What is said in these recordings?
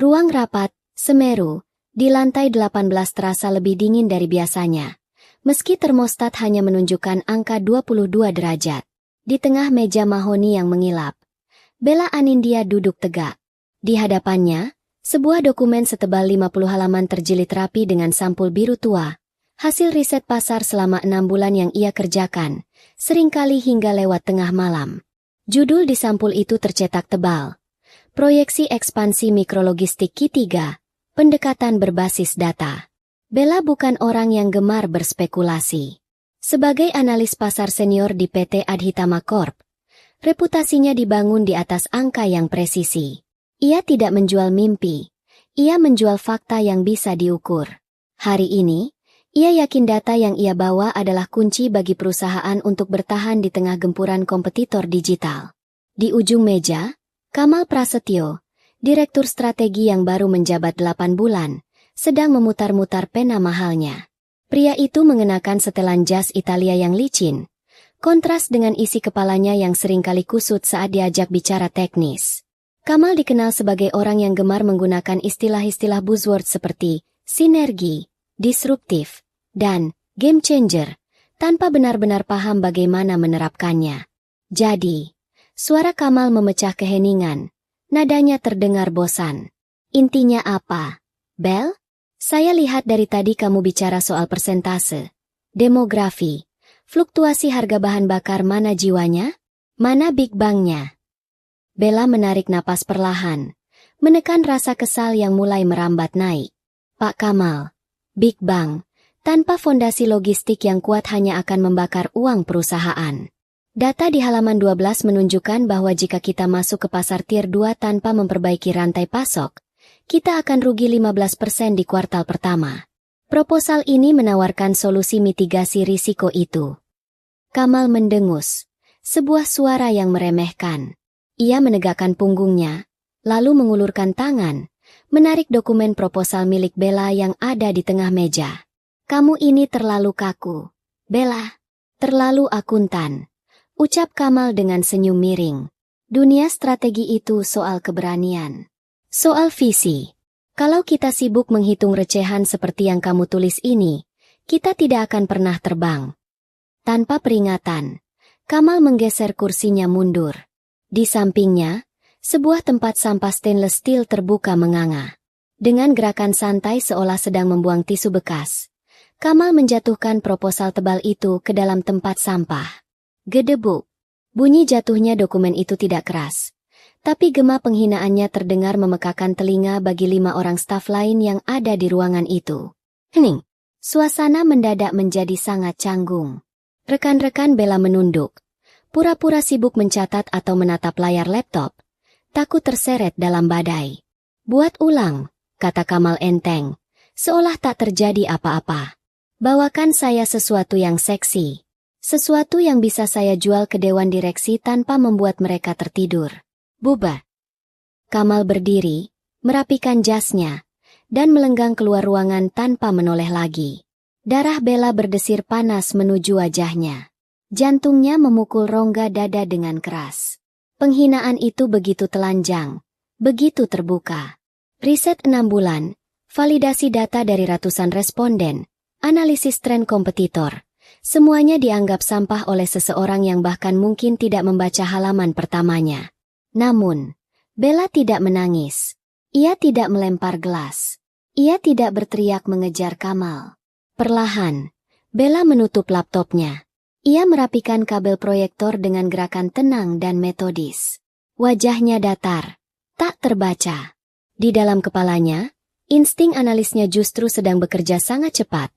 Ruang rapat, Semeru, di lantai 18 terasa lebih dingin dari biasanya. Meski termostat hanya menunjukkan angka 22 derajat. Di tengah meja mahoni yang mengilap, Bella Anindya duduk tegak. Di hadapannya, sebuah dokumen setebal 50 halaman terjilid rapi dengan sampul biru tua. Hasil riset pasar selama 6 bulan yang ia kerjakan, seringkali hingga lewat tengah malam. Judul di sampul itu tercetak tebal. Proyeksi ekspansi mikrologistik Q3, pendekatan berbasis data. Bella bukan orang yang gemar berspekulasi. Sebagai analis pasar senior di PT Adhitama Corp, reputasinya dibangun di atas angka yang presisi. Ia tidak menjual mimpi, ia menjual fakta yang bisa diukur. Hari ini, ia yakin data yang ia bawa adalah kunci bagi perusahaan untuk bertahan di tengah gempuran kompetitor digital. Di ujung meja, Kamal Prasetyo, direktur strategi yang baru menjabat 8 bulan, sedang memutar-mutar pena mahalnya. Pria itu mengenakan setelan jas Italia yang licin, kontras dengan isi kepalanya yang seringkali kusut saat diajak bicara teknis. Kamal dikenal sebagai orang yang gemar menggunakan istilah-istilah buzzword seperti sinergi, disruptif, dan game changer, tanpa benar-benar paham bagaimana menerapkannya. Jadi, suara Kamal memecah keheningan. Nadanya terdengar bosan. Intinya apa, Bel? Saya lihat dari tadi kamu bicara soal persentase, demografi, fluktuasi harga bahan bakar, mana jiwanya? Mana Big Bang-nya? Bella menarik napas perlahan, menekan rasa kesal yang mulai merambat naik. Pak Kamal, Big Bang, tanpa fondasi logistik yang kuat hanya akan membakar uang perusahaan. Data di halaman 12 menunjukkan bahwa jika kita masuk ke pasar tier 2 tanpa memperbaiki rantai pasok, kita akan rugi 15% di kuartal pertama. Proposal ini menawarkan solusi mitigasi risiko itu. Kamal mendengus, sebuah suara yang meremehkan. Ia menegakkan punggungnya, lalu mengulurkan tangan, menarik dokumen proposal milik Bella yang ada di tengah meja. Kamu ini terlalu kaku, Bella. Terlalu akuntan. Ucap Kamal dengan senyum miring. Dunia strategi itu soal keberanian. Soal visi. Kalau kita sibuk menghitung recehan seperti yang kamu tulis ini, kita tidak akan pernah terbang. Tanpa peringatan, Kamal menggeser kursinya mundur. Di sampingnya, sebuah tempat sampah stainless steel terbuka menganga. Dengan gerakan santai seolah sedang membuang tisu bekas, Kamal menjatuhkan proposal tebal itu ke dalam tempat sampah. Gedebuk. Bunyi jatuhnya dokumen itu tidak keras. Tapi gema penghinaannya terdengar memekakan telinga bagi 5 orang staf lain yang ada di ruangan itu. Hening. Suasana mendadak menjadi sangat canggung. Rekan-rekan Bella menunduk. Pura-pura sibuk mencatat atau menatap layar laptop. Takut terseret dalam badai. Buat ulang, kata Kamal enteng. Seolah tak terjadi apa-apa. Bawakan saya sesuatu yang seksi. Sesuatu yang bisa saya jual ke dewan direksi tanpa membuat mereka tertidur. Bubar. Kamal berdiri, merapikan jasnya, dan melenggang keluar ruangan tanpa menoleh lagi. Darah Bella berdesir panas menuju wajahnya. Jantungnya memukul rongga dada dengan keras. Penghinaan itu begitu telanjang, begitu terbuka. Riset 6 bulan, validasi data dari ratusan responden, analisis tren kompetitor. Semuanya dianggap sampah oleh seseorang yang bahkan mungkin tidak membaca halaman pertamanya. Namun, Bella tidak menangis. Ia tidak melempar gelas. Ia tidak berteriak mengejar Kamal. Perlahan, Bella menutup laptopnya. Ia merapikan kabel proyektor dengan gerakan tenang dan metodis. Wajahnya datar, tak terbaca. Di dalam kepalanya, insting analisnya justru sedang bekerja sangat cepat.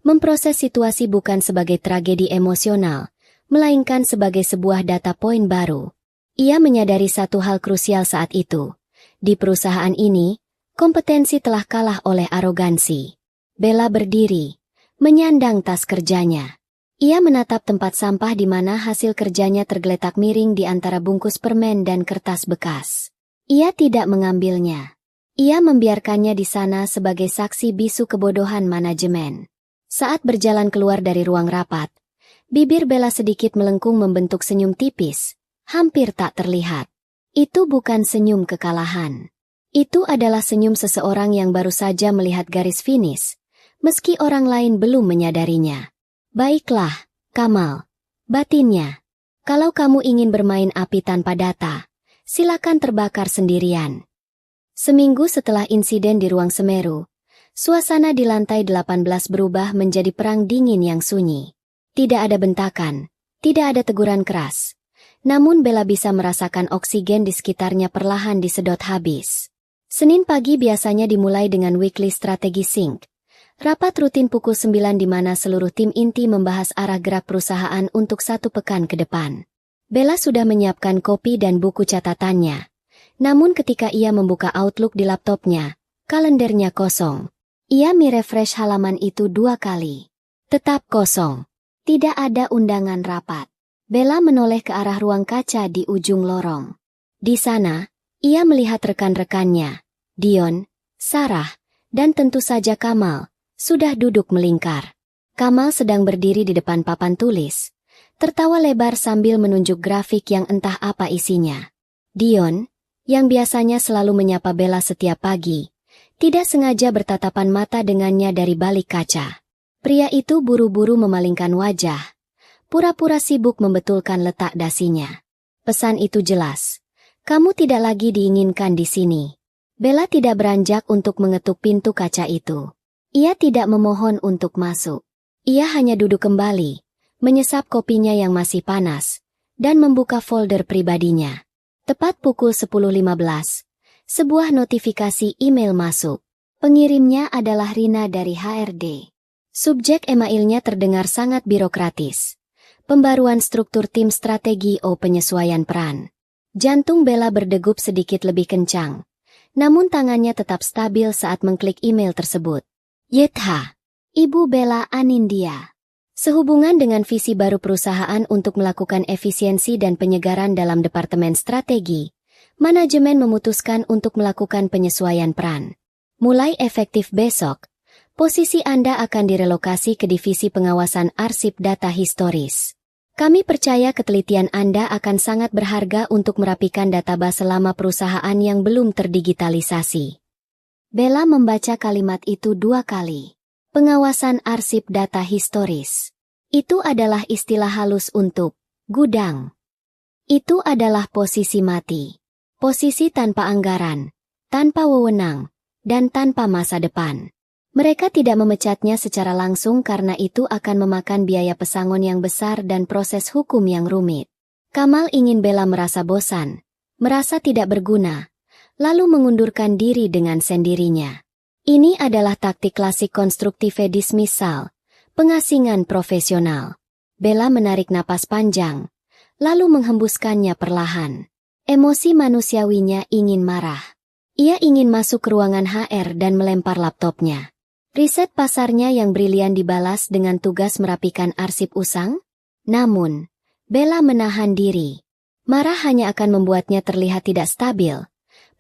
Memproses situasi bukan sebagai tragedi emosional, melainkan sebagai sebuah data poin baru. Ia menyadari satu hal krusial saat itu. Di perusahaan ini, kompetensi telah kalah oleh arogansi. Bella berdiri, menyandang tas kerjanya. Ia menatap tempat sampah di mana hasil kerjanya tergeletak miring di antara bungkus permen dan kertas bekas. Ia tidak mengambilnya. Ia membiarkannya di sana sebagai saksi bisu kebodohan manajemen. Saat berjalan keluar dari ruang rapat, bibir Bella sedikit melengkung membentuk senyum tipis, hampir tak terlihat. Itu bukan senyum kekalahan. Itu adalah senyum seseorang yang baru saja melihat garis finish, meski orang lain belum menyadarinya. Baiklah, Kamal. Batinnya. Kalau kamu ingin bermain api tanpa data, silakan terbakar sendirian. Seminggu setelah insiden di ruang Semeru, suasana di lantai 18 berubah menjadi perang dingin yang sunyi. Tidak ada bentakan, tidak ada teguran keras. Namun Bella bisa merasakan oksigen di sekitarnya perlahan disedot habis. Senin pagi biasanya dimulai dengan weekly strategi sync. Rapat rutin pukul 9 di mana seluruh tim inti membahas arah gerak perusahaan untuk 1 pekan ke depan. Bella sudah menyiapkan kopi dan buku catatannya. Namun ketika ia membuka Outlook di laptopnya, kalendernya kosong. Ia merefresh halaman itu 2 kali. Tetap kosong. Tidak ada undangan rapat. Bella menoleh ke arah ruang kaca di ujung lorong. Di sana, ia melihat rekan-rekannya, Dion, Sarah, dan tentu saja Kamal, sudah duduk melingkar. Kamal sedang berdiri di depan papan tulis, tertawa lebar sambil menunjuk grafik yang entah apa isinya. Dion, yang biasanya selalu menyapa Bella setiap pagi, tidak sengaja bertatapan mata dengannya dari balik kaca. Pria itu buru-buru memalingkan wajah, pura-pura sibuk membetulkan letak dasinya. Pesan itu jelas. Kamu tidak lagi diinginkan di sini. Bella tidak beranjak untuk mengetuk pintu kaca itu. Ia tidak memohon untuk masuk. Ia hanya duduk kembali, menyesap kopinya yang masih panas, dan membuka folder pribadinya. Tepat pukul 10.15, sebuah notifikasi email masuk. Pengirimnya adalah Rina dari HRD. Subjek emailnya terdengar sangat birokratis. Pembaruan struktur tim strategi penyesuaian peran. Jantung Bella berdegup sedikit lebih kencang. Namun tangannya tetap stabil saat mengklik email tersebut. Yetha, Ibu Bella Anindya. Sehubungan dengan visi baru perusahaan untuk melakukan efisiensi dan penyegaran dalam Departemen Strategi, manajemen memutuskan untuk melakukan penyesuaian peran. Mulai efektif besok, posisi Anda akan direlokasi ke Divisi Pengawasan Arsip Data Historis. Kami percaya ketelitian Anda akan sangat berharga untuk merapikan database lama perusahaan yang belum terdigitalisasi. Bella membaca kalimat itu 2 kali. Pengawasan arsip data historis. Itu adalah istilah halus untuk gudang. Itu adalah posisi mati. Posisi tanpa anggaran, tanpa wewenang, dan tanpa masa depan. Mereka tidak memecatnya secara langsung karena itu akan memakan biaya pesangon yang besar dan proses hukum yang rumit. Kamal ingin Bella merasa bosan, merasa tidak berguna, lalu mengundurkan diri dengan sendirinya. Ini adalah taktik klasik konstruktive dismissal, pengasingan profesional. Bella menarik napas panjang, lalu menghembuskannya perlahan. Emosi manusiawinya ingin marah. Ia ingin masuk ke ruangan HR dan melempar laptopnya. Riset pasarnya yang brilian dibalas dengan tugas merapikan arsip usang? Namun, Bella menahan diri. Marah hanya akan membuatnya terlihat tidak stabil,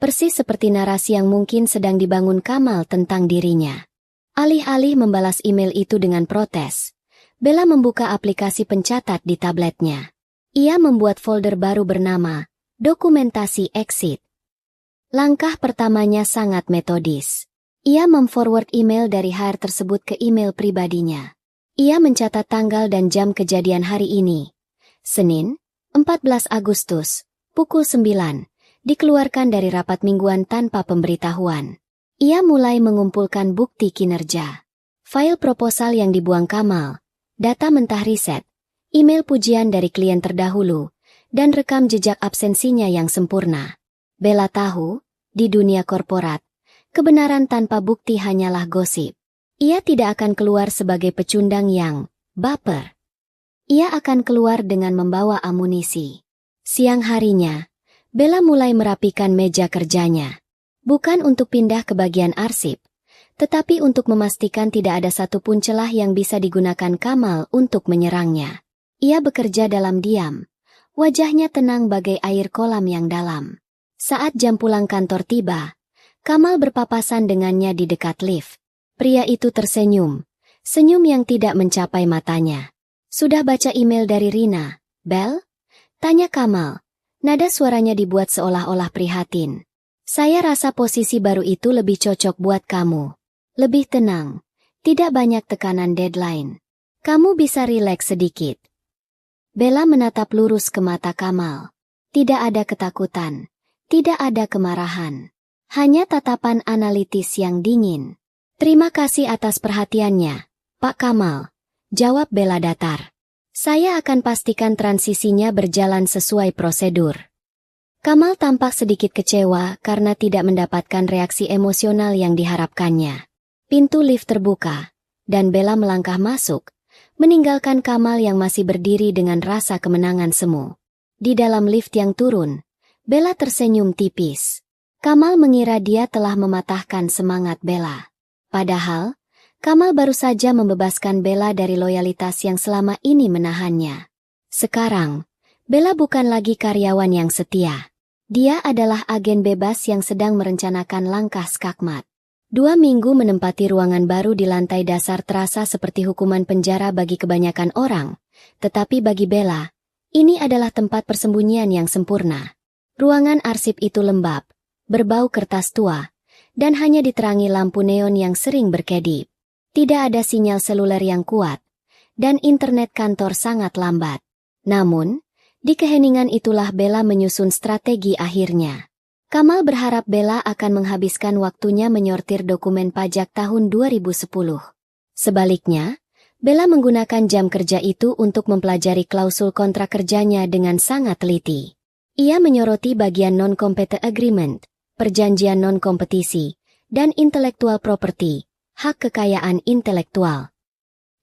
persis seperti narasi yang mungkin sedang dibangun Kamal tentang dirinya. Alih-alih membalas email itu dengan protes, Bella membuka aplikasi pencatat di tabletnya. Ia membuat folder baru bernama Dokumentasi Exit. Langkah pertamanya sangat metodis. Ia memforward email dari HR tersebut ke email pribadinya. Ia mencatat tanggal dan jam kejadian hari ini. Senin, 14 Agustus, pukul 9, dikeluarkan dari rapat mingguan tanpa pemberitahuan. Ia mulai mengumpulkan bukti kinerja. File proposal yang dibuang Kamal, data mentah riset, email pujian dari klien terdahulu, dan rekam jejak absensinya yang sempurna. Bella tahu, di dunia korporat, kebenaran tanpa bukti hanyalah gosip. Ia tidak akan keluar sebagai pecundang yang baper. Ia akan keluar dengan membawa amunisi. Siang harinya, Bella mulai merapikan meja kerjanya. Bukan untuk pindah ke bagian arsip, tetapi untuk memastikan tidak ada satupun celah yang bisa digunakan Kamal untuk menyerangnya. Ia bekerja dalam diam. Wajahnya tenang bagai air kolam yang dalam. Saat jam pulang kantor tiba, Kamal berpapasan dengannya di dekat lift. Pria itu tersenyum, senyum yang tidak mencapai matanya. Sudah baca email dari Rina, Bel? Tanya Kamal. Nada suaranya dibuat seolah-olah prihatin. Saya rasa posisi baru itu lebih cocok buat kamu. Lebih tenang, tidak banyak tekanan deadline. Kamu bisa rileks sedikit. Bella menatap lurus ke mata Kamal. Tidak ada ketakutan, tidak ada kemarahan. Hanya tatapan analitis yang dingin. Terima kasih atas perhatiannya, Pak Kamal. Jawab Bella datar. Saya akan pastikan transisinya berjalan sesuai prosedur. Kamal tampak sedikit kecewa karena tidak mendapatkan reaksi emosional yang diharapkannya. Pintu lift terbuka, dan Bella melangkah masuk, meninggalkan Kamal yang masih berdiri dengan rasa kemenangan semu. Di dalam lift yang turun, Bella tersenyum tipis. Kamal mengira dia telah mematahkan semangat Bella. Padahal, Kamal baru saja membebaskan Bella dari loyalitas yang selama ini menahannya. Sekarang, Bella bukan lagi karyawan yang setia. Dia adalah agen bebas yang sedang merencanakan langkah skakmat. 2 minggu menempati ruangan baru di lantai dasar terasa seperti hukuman penjara bagi kebanyakan orang, tetapi bagi Bella, ini adalah tempat persembunyian yang sempurna. Ruangan arsip itu lembab, berbau kertas tua, dan hanya diterangi lampu neon yang sering berkedip. Tidak ada sinyal seluler yang kuat, dan internet kantor sangat lambat. Namun, di keheningan itulah Bella menyusun strategi akhirnya. Kamal berharap Bella akan menghabiskan waktunya menyortir dokumen pajak tahun 2010. Sebaliknya, Bella menggunakan jam kerja itu untuk mempelajari klausul kontrak kerjanya dengan sangat teliti. Ia menyoroti bagian non-compete agreement, perjanjian non-kompetisi, dan intellectual property, hak kekayaan intelektual.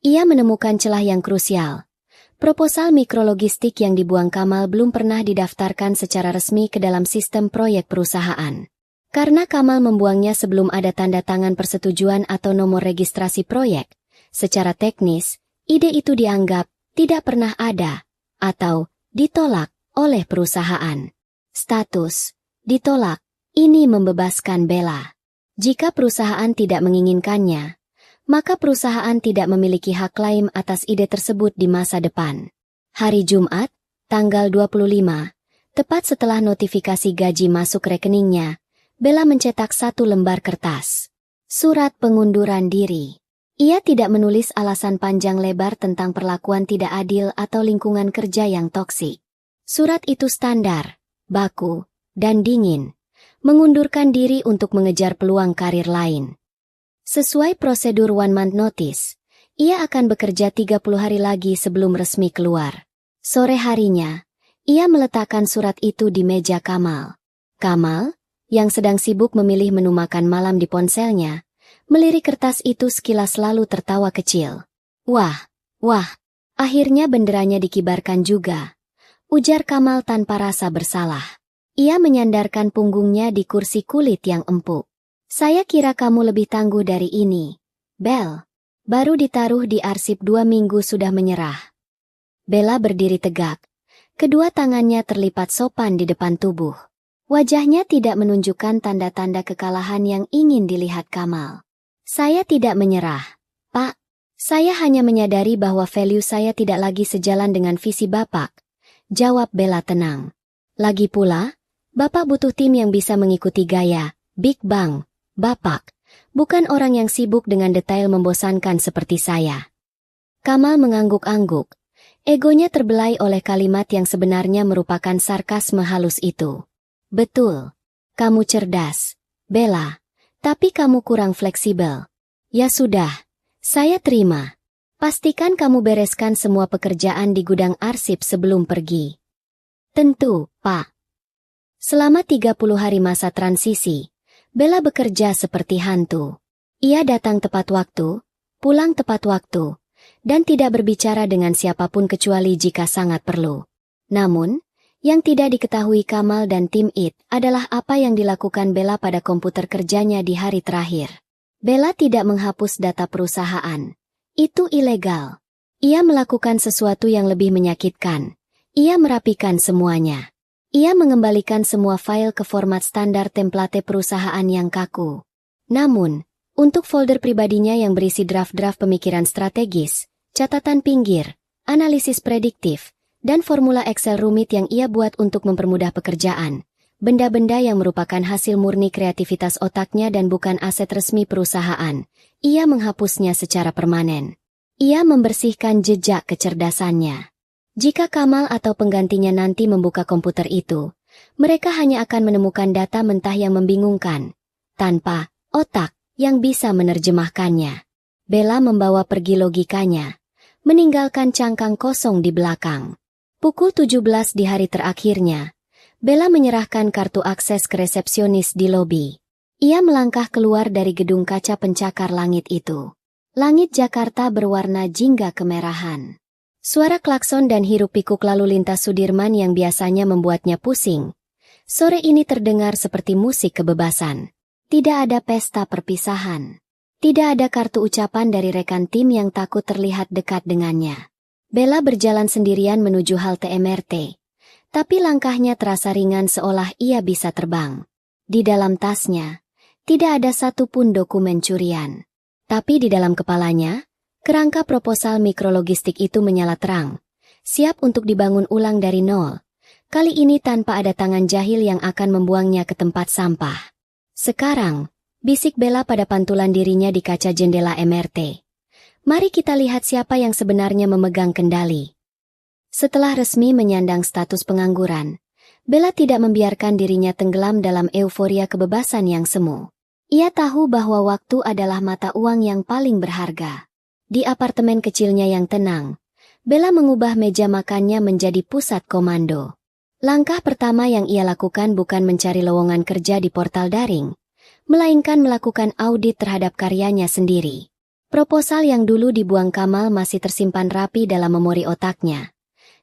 Ia menemukan celah yang krusial. Proposal mikrologistik yang dibuang Kamal belum pernah didaftarkan secara resmi ke dalam sistem proyek perusahaan. Karena Kamal membuangnya sebelum ada tanda tangan persetujuan atau nomor registrasi proyek, secara teknis, ide itu dianggap tidak pernah ada, atau ditolak oleh perusahaan. Status ditolak, ini membebaskan Bella. Jika perusahaan tidak menginginkannya, maka perusahaan tidak memiliki hak klaim atas ide tersebut di masa depan. Hari Jumat, tanggal 25, tepat setelah notifikasi gaji masuk rekeningnya, Bella mencetak 1 lembar kertas. Surat pengunduran diri. Ia tidak menulis alasan panjang lebar tentang perlakuan tidak adil atau lingkungan kerja yang toksik. Surat itu standar, baku, dan dingin, mengundurkan diri untuk mengejar peluang karir lain. Sesuai prosedur one month notice, ia akan bekerja 30 hari lagi sebelum resmi keluar. Sore harinya, ia meletakkan surat itu di meja Kamal. Kamal, yang sedang sibuk memilih menu makan malam di ponselnya, melirik kertas itu sekilas lalu tertawa kecil. Wah, akhirnya benderanya dikibarkan juga, ujar Kamal tanpa rasa bersalah. Ia menyandarkan punggungnya di kursi kulit yang empuk. Saya kira kamu lebih tangguh dari ini, Bel. Baru ditaruh di arsip 2 minggu sudah menyerah. Bella berdiri tegak. Kedua tangannya terlipat sopan di depan tubuh. Wajahnya tidak menunjukkan tanda-tanda kekalahan yang ingin dilihat Kamal. Saya tidak menyerah, Pak. Saya hanya menyadari bahwa value saya tidak lagi sejalan dengan visi Bapak. Jawab Bella tenang. Lagi pula, Bapak butuh tim yang bisa mengikuti gaya Big Bang. Bapak, bukan orang yang sibuk dengan detail membosankan seperti saya. Kamal mengangguk-angguk. Egonya terbelai oleh kalimat yang sebenarnya merupakan sarkasme halus itu. Betul. Kamu cerdas, Bella. Tapi kamu kurang fleksibel. Ya sudah, saya terima. Pastikan kamu bereskan semua pekerjaan di gudang arsip sebelum pergi. Tentu, Pak. Selama 30 hari masa transisi, Bella bekerja seperti hantu. Ia datang tepat waktu, pulang tepat waktu, dan tidak berbicara dengan siapapun kecuali jika sangat perlu. Namun, yang tidak diketahui Kamal dan tim IT adalah apa yang dilakukan Bella pada komputer kerjanya di hari terakhir. Bella tidak menghapus data perusahaan. Itu ilegal. Ia melakukan sesuatu yang lebih menyakitkan. Ia merapikan semuanya. Ia mengembalikan semua file ke format standar template perusahaan yang kaku. Namun, untuk folder pribadinya yang berisi draft-draft pemikiran strategis, catatan pinggir, analisis prediktif, dan formula Excel rumit yang ia buat untuk mempermudah pekerjaan, benda-benda yang merupakan hasil murni kreativitas otaknya dan bukan aset resmi perusahaan. Ia menghapusnya secara permanen. Ia membersihkan jejak kecerdasannya. Jika Kamal atau penggantinya nanti membuka komputer itu, mereka hanya akan menemukan data mentah yang membingungkan, tanpa otak yang bisa menerjemahkannya. Bella membawa pergi logikanya, meninggalkan cangkang kosong di belakang. Pukul 17 di hari terakhirnya, Bella menyerahkan kartu akses ke resepsionis di lobi. Ia melangkah keluar dari gedung kaca pencakar langit itu. Langit Jakarta berwarna jingga kemerahan. Suara klakson dan hiruk-pikuk lalu lintas Sudirman yang biasanya membuatnya pusing, sore ini terdengar seperti musik kebebasan. Tidak ada pesta perpisahan. Tidak ada kartu ucapan dari rekan tim yang takut terlihat dekat dengannya. Bella berjalan sendirian menuju halte MRT. Tapi langkahnya terasa ringan seolah ia bisa terbang. Di dalam tasnya, tidak ada satupun dokumen curian. Tapi di dalam kepalanya, kerangka proposal mikrologistik itu menyala terang, siap untuk dibangun ulang dari nol. Kali ini tanpa ada tangan jahil yang akan membuangnya ke tempat sampah. Sekarang, bisik Bella pada pantulan dirinya di kaca jendela MRT. Mari kita lihat siapa yang sebenarnya memegang kendali. Setelah resmi menyandang status pengangguran, Bella tidak membiarkan dirinya tenggelam dalam euforia kebebasan yang semu. Ia tahu bahwa waktu adalah mata uang yang paling berharga. Di apartemen kecilnya yang tenang, Bella mengubah meja makannya menjadi pusat komando. Langkah pertama yang ia lakukan bukan mencari lowongan kerja di portal daring, melainkan melakukan audit terhadap karyanya sendiri. Proposal yang dulu dibuang Kamal masih tersimpan rapi dalam memori otaknya.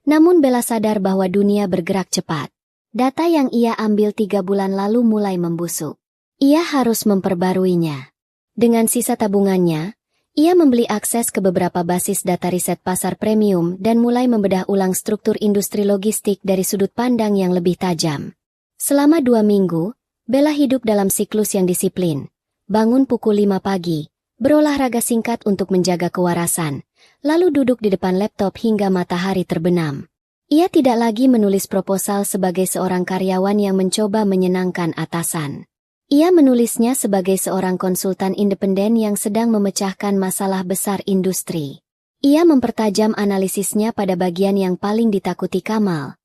Namun Bella sadar bahwa dunia bergerak cepat. Data yang ia ambil 3 bulan lalu mulai membusuk. Ia harus memperbaruinya. Dengan sisa tabungannya, ia membeli akses ke beberapa basis data riset pasar premium dan mulai membedah ulang struktur industri logistik dari sudut pandang yang lebih tajam. Selama 2 minggu, Bella hidup dalam siklus yang disiplin. Bangun pukul 5 pagi, berolahraga singkat untuk menjaga kewarasan, lalu duduk di depan laptop hingga matahari terbenam. Ia tidak lagi menulis proposal sebagai seorang karyawan yang mencoba menyenangkan atasan. Ia menulisnya sebagai seorang konsultan independen yang sedang memecahkan masalah besar industri. Ia mempertajam analisisnya pada bagian yang paling ditakuti Kamal,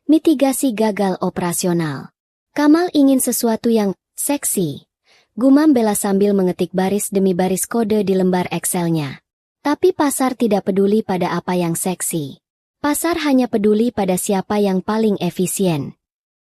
mitigasi gagal operasional. Kamal ingin sesuatu yang seksi, gumam Bella sambil mengetik baris demi baris kode di lembar Excel-nya. Tapi pasar tidak peduli pada apa yang seksi. Pasar hanya peduli pada siapa yang paling efisien.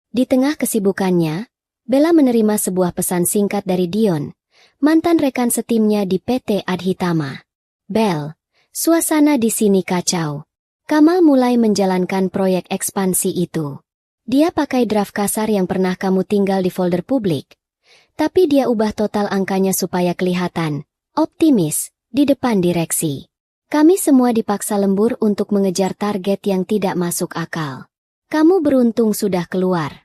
Di tengah kesibukannya, Bella menerima sebuah pesan singkat dari Dion, mantan rekan setimnya di PT Adhitama. Bel, suasana di sini kacau. Kamal mulai menjalankan proyek ekspansi itu. Dia pakai draft kasar yang pernah kamu tinggal di folder publik. Tapi dia ubah total angkanya supaya kelihatan optimis di depan direksi. Kami semua dipaksa lembur untuk mengejar target yang tidak masuk akal. Kamu beruntung sudah keluar.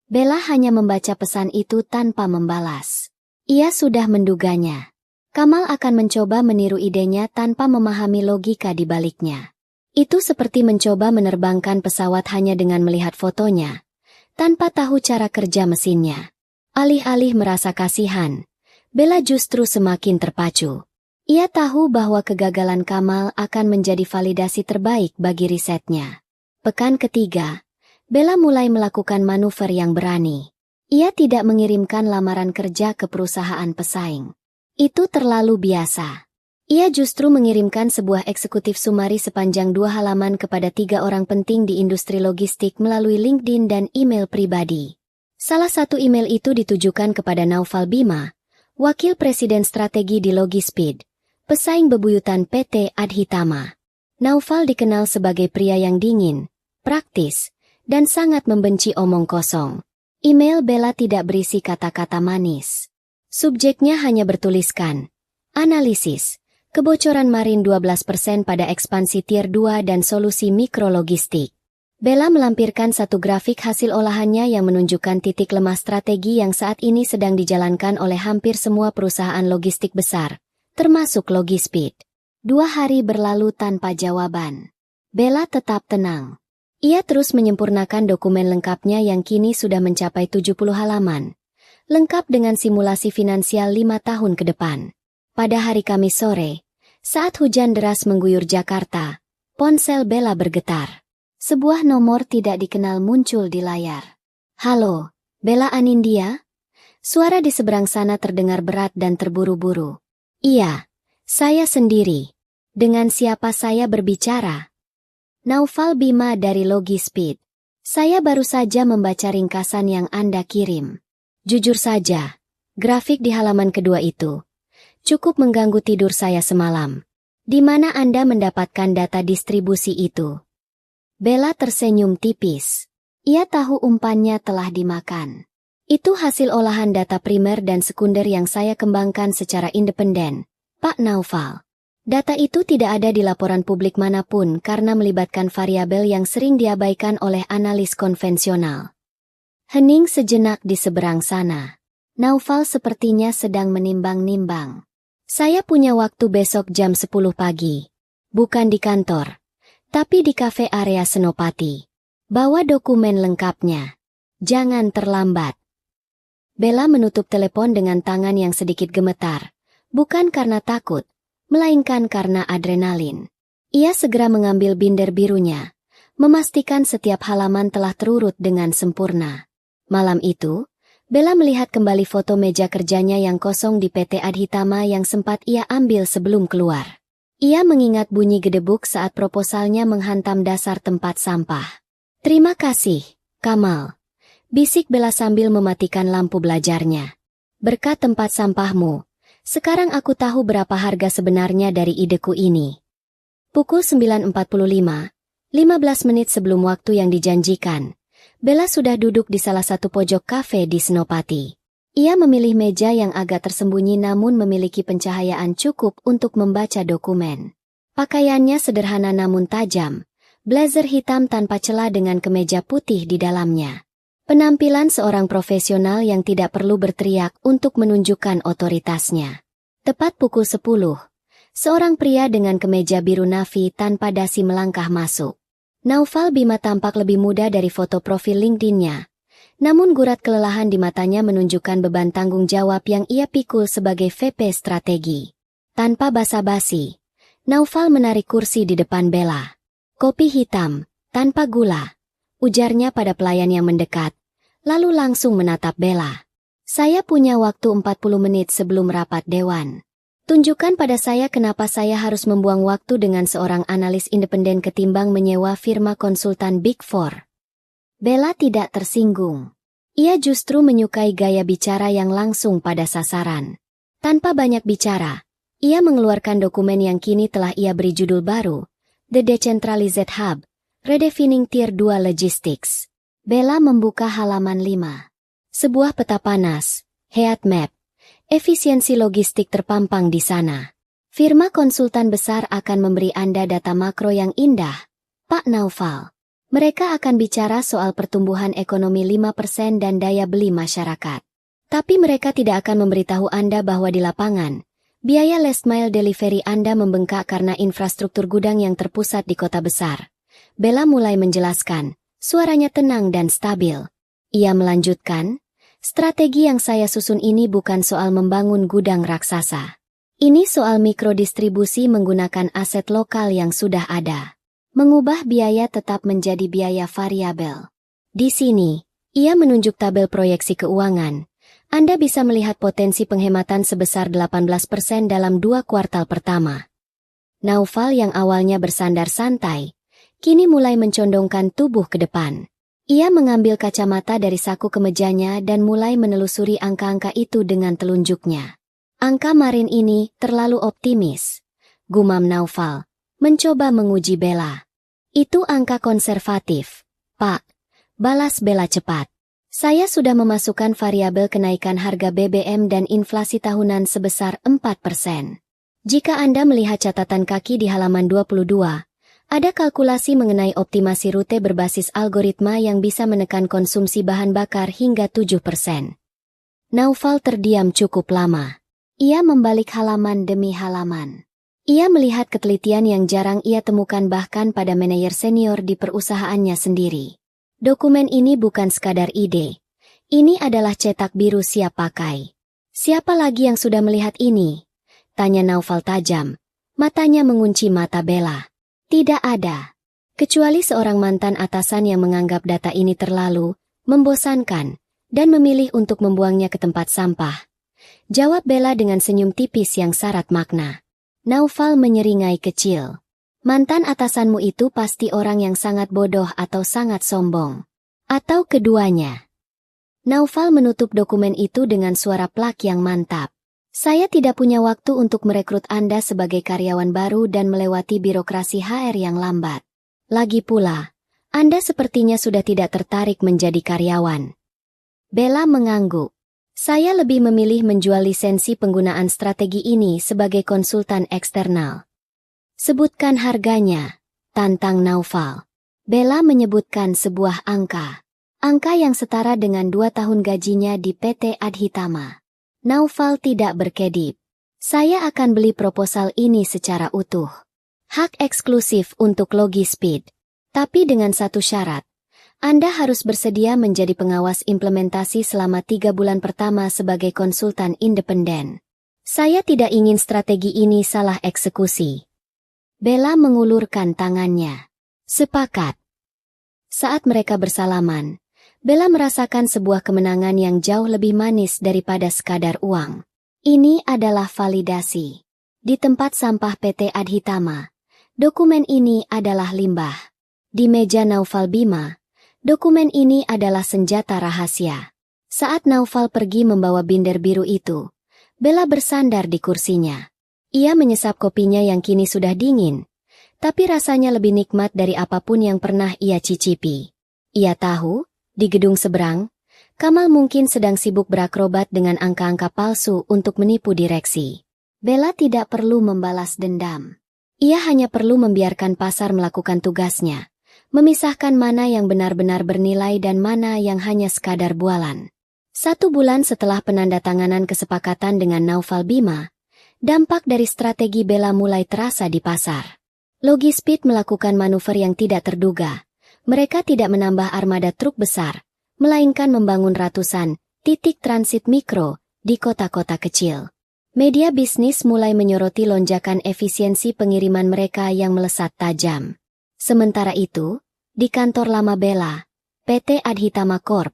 Bella hanya membaca pesan itu tanpa membalas. Ia sudah menduganya. Kamal akan mencoba meniru idenya tanpa memahami logika di baliknya. Itu seperti mencoba menerbangkan pesawat hanya dengan melihat fotonya, tanpa tahu cara kerja mesinnya. Alih-alih merasa kasihan, Bella justru semakin terpacu. Ia tahu bahwa kegagalan Kamal akan menjadi validasi terbaik bagi risetnya. Pekan ketiga, Bella mulai melakukan manuver yang berani. Ia tidak mengirimkan lamaran kerja ke perusahaan pesaing. Itu terlalu biasa. Ia justru mengirimkan sebuah eksekutif sumari sepanjang 2 halaman kepada 3 orang penting di industri logistik melalui LinkedIn dan email pribadi. Salah satu email itu ditujukan kepada Naufal Bima, Wakil Presiden Strategi di Logispeed, pesaing bebuyutan PT Adhitama. Naufal dikenal sebagai pria yang dingin, praktis, dan sangat membenci omong kosong. Email Bella tidak berisi kata-kata manis. Subjeknya hanya bertuliskan, analisis, kebocoran marin 12% pada ekspansi tier 2 dan solusi mikrologistik. Bella melampirkan satu grafik hasil olahannya yang menunjukkan titik lemah strategi yang saat ini sedang dijalankan oleh hampir semua perusahaan logistik besar, termasuk Logispeed. 2 hari berlalu tanpa jawaban. Bella tetap tenang. Ia terus menyempurnakan dokumen lengkapnya yang kini sudah mencapai 70 halaman. Lengkap dengan simulasi finansial 5 tahun ke depan. Pada hari Kamis sore, saat hujan deras mengguyur Jakarta, ponsel Bella bergetar. Sebuah nomor tidak dikenal muncul di layar. "Halo, Bella Anindya?" Suara di seberang sana terdengar berat dan terburu-buru. "Iya, saya sendiri. Dengan siapa saya berbicara?" "Naufal Bima dari Logispeed. Saya baru saja membaca ringkasan yang Anda kirim. Jujur saja, grafik di halaman kedua itu cukup mengganggu tidur saya semalam. Di mana Anda mendapatkan data distribusi itu?" Bella tersenyum tipis. Ia tahu umpannya telah dimakan. "Itu hasil olahan data primer dan sekunder yang saya kembangkan secara independen, Pak Naufal. Data itu tidak ada di laporan publik manapun karena melibatkan variabel yang sering diabaikan oleh analis konvensional." Hening sejenak di seberang sana. Naufal sepertinya sedang menimbang-nimbang. "Saya punya waktu besok jam 10 pagi. Bukan di kantor, tapi di kafe area Senopati. Bawa dokumen lengkapnya. Jangan terlambat." Bella menutup telepon dengan tangan yang sedikit gemetar. Bukan karena takut, melainkan karena adrenalin. Ia segera mengambil binder birunya, memastikan setiap halaman telah terurut dengan sempurna. Malam itu, Bella melihat kembali foto meja kerjanya yang kosong di PT Adhitama yang sempat ia ambil sebelum keluar. Ia mengingat bunyi gedebuk saat proposalnya menghantam dasar tempat sampah. "Terima kasih, Kamal," bisik Bella sambil mematikan lampu belajarnya. "Berkat tempat sampahmu, sekarang aku tahu berapa harga sebenarnya dari ideku ini." Pukul 9.45, 15 menit sebelum waktu yang dijanjikan, Bella sudah duduk di salah satu pojok kafe di Senopati. Ia memilih meja yang agak tersembunyi namun memiliki pencahayaan cukup untuk membaca dokumen. Pakaiannya sederhana namun tajam, blazer hitam tanpa celah dengan kemeja putih di dalamnya. Penampilan seorang profesional yang tidak perlu berteriak untuk menunjukkan otoritasnya. Tepat pukul 10, seorang pria dengan kemeja biru navy tanpa dasi melangkah masuk. Naufal Bima tampak lebih muda dari foto profil LinkedIn-nya. Namun gurat kelelahan di matanya menunjukkan beban tanggung jawab yang ia pikul sebagai VP strategi. Tanpa basa-basi, Naufal menarik kursi di depan Bella. "Kopi hitam, tanpa gula," ujarnya pada pelayan yang mendekat, lalu langsung menatap Bella. "Saya punya waktu 40 menit sebelum rapat dewan. Tunjukkan pada saya kenapa saya harus membuang waktu dengan seorang analis independen ketimbang menyewa firma konsultan Big Four." Bella tidak tersinggung. Ia justru menyukai gaya bicara yang langsung pada sasaran. Tanpa banyak bicara, ia mengeluarkan dokumen yang kini telah ia beri judul baru, The Decentralized Hub, Redefining Tier 2 Logistics. Bella membuka halaman 5. Sebuah peta panas, heat map, efisiensi logistik terpampang di sana. Firma konsultan besar akan memberi Anda data makro yang indah, Pak Naufal. Mereka akan bicara soal pertumbuhan ekonomi 5% dan daya beli masyarakat. Tapi mereka tidak akan memberitahu Anda bahwa di lapangan, biaya last mile delivery Anda membengkak karena infrastruktur gudang yang terpusat di kota besar. Bella mulai menjelaskan, suaranya tenang dan stabil. Ia melanjutkan, "Strategi yang saya susun ini bukan soal membangun gudang raksasa. Ini soal mikrodistribusi menggunakan aset lokal yang sudah ada. Mengubah biaya tetap menjadi biaya variabel." Di sini, ia menunjuk tabel proyeksi keuangan. Anda bisa melihat potensi penghematan sebesar 18% dalam 2 kuartal pertama. Naufal yang awalnya bersandar santai, kini mulai mencondongkan tubuh ke depan. Ia mengambil kacamata dari saku kemejanya dan mulai menelusuri angka-angka itu dengan telunjuknya. "Angka Marin ini terlalu optimis," gumam Naufal, mencoba menguji Bella. "Itu angka konservatif, Pak," balas Bella cepat. "Saya sudah memasukkan variabel kenaikan harga BBM dan inflasi tahunan sebesar 4%. Jika Anda melihat catatan kaki di halaman 22, ada kalkulasi mengenai optimasi rute berbasis algoritma yang bisa menekan konsumsi bahan bakar hingga 7%. Naufal terdiam cukup lama. Ia membalik halaman demi halaman. Ia melihat ketelitian yang jarang ia temukan bahkan pada manajer senior di perusahaannya sendiri. Dokumen ini bukan sekadar ide. Ini adalah cetak biru siap pakai. Siapa lagi yang sudah melihat ini? Tanya Naufal tajam. Matanya mengunci mata Bella. Tidak ada. Kecuali seorang mantan atasan yang menganggap data ini terlalu membosankan dan memilih untuk membuangnya ke tempat sampah. Jawab Bella dengan senyum tipis yang syarat makna. Naufal menyeringai kecil. Mantan atasanmu itu pasti orang yang sangat bodoh atau sangat sombong. Atau keduanya. Naufal menutup dokumen itu dengan suara plak yang mantap. Saya tidak punya waktu untuk merekrut Anda sebagai karyawan baru dan melewati birokrasi HR yang lambat. Lagi pula, Anda sepertinya sudah tidak tertarik menjadi karyawan. Bella mengangguk. Saya lebih memilih menjual lisensi penggunaan strategi ini sebagai konsultan eksternal. Sebutkan harganya, tantang Naufal. Bella menyebutkan sebuah angka. Angka yang setara dengan 2 tahun gajinya di PT Adhitama. Naufal tidak berkedip. Saya akan beli proposal ini secara utuh. Hak eksklusif untuk Logispeed. Tapi dengan satu syarat. Anda harus bersedia menjadi pengawas implementasi selama 3 bulan pertama sebagai konsultan independen. Saya tidak ingin strategi ini salah eksekusi. Bella mengulurkan tangannya. Sepakat. Saat mereka bersalaman, Bella merasakan sebuah kemenangan yang jauh lebih manis daripada sekadar uang. Ini adalah validasi. Di tempat sampah PT Adhitama, dokumen ini adalah limbah. Di meja Naufal Bima, dokumen ini adalah senjata rahasia. Saat Naufal pergi membawa binder biru itu, Bella bersandar di kursinya. Ia menyesap kopinya yang kini sudah dingin, tapi rasanya lebih nikmat dari apapun yang pernah ia cicipi. Ia tahu, di gedung seberang, Kamal mungkin sedang sibuk berakrobat dengan angka-angka palsu untuk menipu direksi. Bella tidak perlu membalas dendam. Ia hanya perlu membiarkan pasar melakukan tugasnya. Memisahkan mana yang benar-benar bernilai dan mana yang hanya sekadar bualan. 1 bulan setelah penandatanganan kesepakatan dengan Naufal Bima, dampak dari strategi Bella mulai terasa di pasar. Logispeed melakukan manuver yang tidak terduga. Mereka tidak menambah armada truk besar, melainkan membangun ratusan titik transit mikro di kota-kota kecil. Media bisnis mulai menyoroti lonjakan efisiensi pengiriman mereka yang melesat tajam. Sementara itu, di kantor lama Bella, PT Adhitama Corp,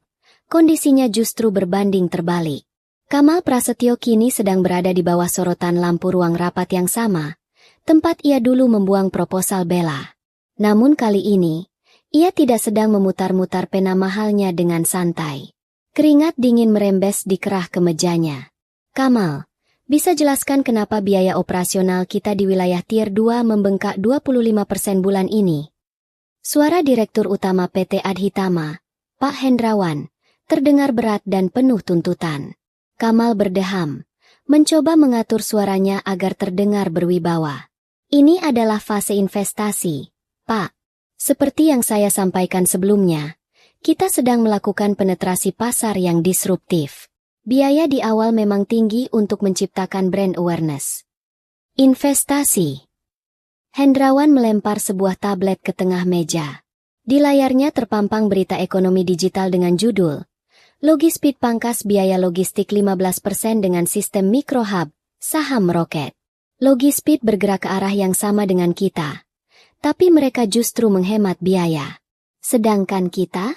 kondisinya justru berbanding terbalik. Kamal Prasetyo kini sedang berada di bawah sorotan lampu ruang rapat yang sama, tempat ia dulu membuang proposal Bella. Namun kali ini, ia tidak sedang memutar-mutar pena mahalnya dengan santai. Keringat dingin merembes di kerah kemejanya. Kamal, bisa jelaskan kenapa biaya operasional kita di wilayah Tier 2 membengkak 25% bulan ini? Suara Direktur Utama PT Adhitama, Pak Hendrawan, terdengar berat dan penuh tuntutan. Kamal berdeham, mencoba mengatur suaranya agar terdengar berwibawa. Ini adalah fase investasi, Pak. Seperti yang saya sampaikan sebelumnya, kita sedang melakukan penetrasi pasar yang disruptif. Biaya di awal memang tinggi untuk menciptakan brand awareness. Investasi. Hendrawan melempar sebuah tablet ke tengah meja. Di layarnya terpampang berita ekonomi digital dengan judul, Logispeed pangkas biaya logistik 15% dengan sistem microhub, saham meroket. Logispeed bergerak ke arah yang sama dengan kita. Tapi mereka justru menghemat biaya. Sedangkan kita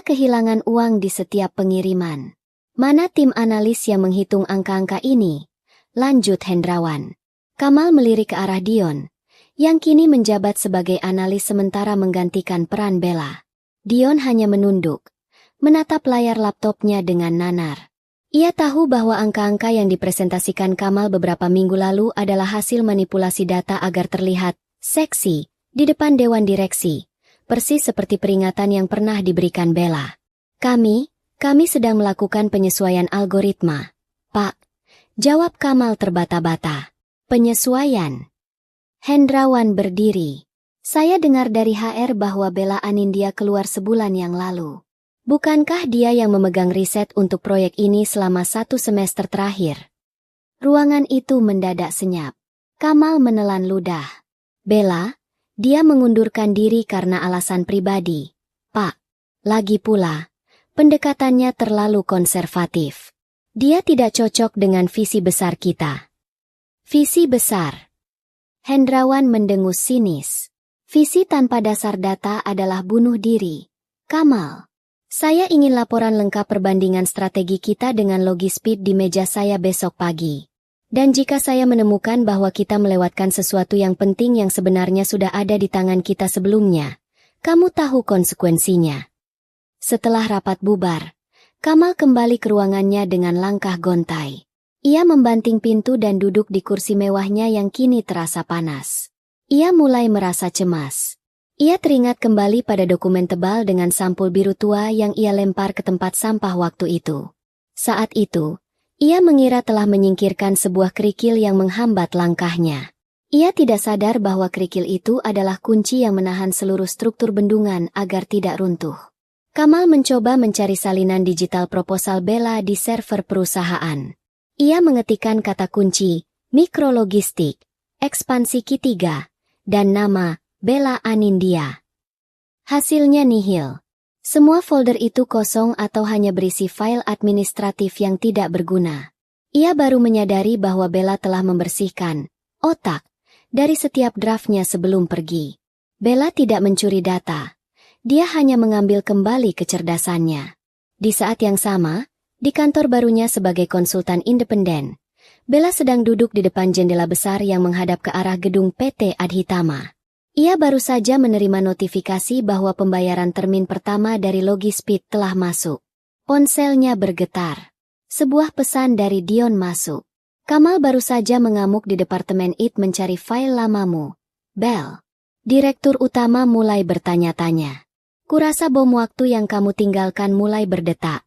kehilangan uang di setiap pengiriman. Mana tim analis yang menghitung angka-angka ini? Lanjut Hendrawan. Kamal melirik ke arah Dion, yang kini menjabat sebagai analis sementara menggantikan peran Bella. Dion hanya menunduk, menatap layar laptopnya dengan nanar. Ia tahu bahwa angka-angka yang dipresentasikan Kamal beberapa minggu lalu adalah hasil manipulasi data agar terlihat seksi di depan Dewan Direksi, persis seperti peringatan yang pernah diberikan Bella. Kami sedang melakukan penyesuaian algoritma, Pak. Jawab Kamal terbata-bata. Penyesuaian. Hendrawan berdiri. Saya dengar dari HR bahwa Bella Anindya keluar sebulan yang lalu. Bukankah dia yang memegang riset untuk proyek ini selama 1 semester terakhir? Ruangan itu mendadak senyap. Kamal menelan ludah. Bella, dia mengundurkan diri karena alasan pribadi. Pak, lagi pula, pendekatannya terlalu konservatif. Dia tidak cocok dengan visi besar kita. Visi besar. Hendrawan mendengus sinis. Visi tanpa dasar data adalah bunuh diri. Kamal, saya ingin laporan lengkap perbandingan strategi kita dengan Logispeed di meja saya besok pagi. Dan jika saya menemukan bahwa kita melewatkan sesuatu yang penting yang sebenarnya sudah ada di tangan kita sebelumnya, kamu tahu konsekuensinya. Setelah rapat bubar, Kamal kembali ke ruangannya dengan langkah gontai. Ia membanting pintu dan duduk di kursi mewahnya yang kini terasa panas. Ia mulai merasa cemas. Ia teringat kembali pada dokumen tebal dengan sampul biru tua yang ia lempar ke tempat sampah waktu itu. Saat itu, ia mengira telah menyingkirkan sebuah kerikil yang menghambat langkahnya. Ia tidak sadar bahwa kerikil itu adalah kunci yang menahan seluruh struktur bendungan agar tidak runtuh. Kamal mencoba mencari salinan digital proposal Bella di server perusahaan. Ia mengetikkan kata kunci, mikrologistik, ekspansi Q3, dan nama, Bella Anindya. Hasilnya nihil. Semua folder itu kosong atau hanya berisi file administratif yang tidak berguna. Ia baru menyadari bahwa Bella telah membersihkan otak dari setiap draftnya sebelum pergi. Bella tidak mencuri data. Dia hanya mengambil kembali kecerdasannya. Di saat yang sama, di kantor barunya sebagai konsultan independen, Bella sedang duduk di depan jendela besar yang menghadap ke arah gedung PT Adhitama. Ia baru saja menerima notifikasi bahwa pembayaran termin pertama dari Logispeed telah masuk. Ponselnya bergetar. Sebuah pesan dari Dion masuk. Kamal baru saja mengamuk di departemen IT mencari file lamamu. Bel. Direktur utama mulai bertanya-tanya. Kurasa bom waktu yang kamu tinggalkan mulai berdetak.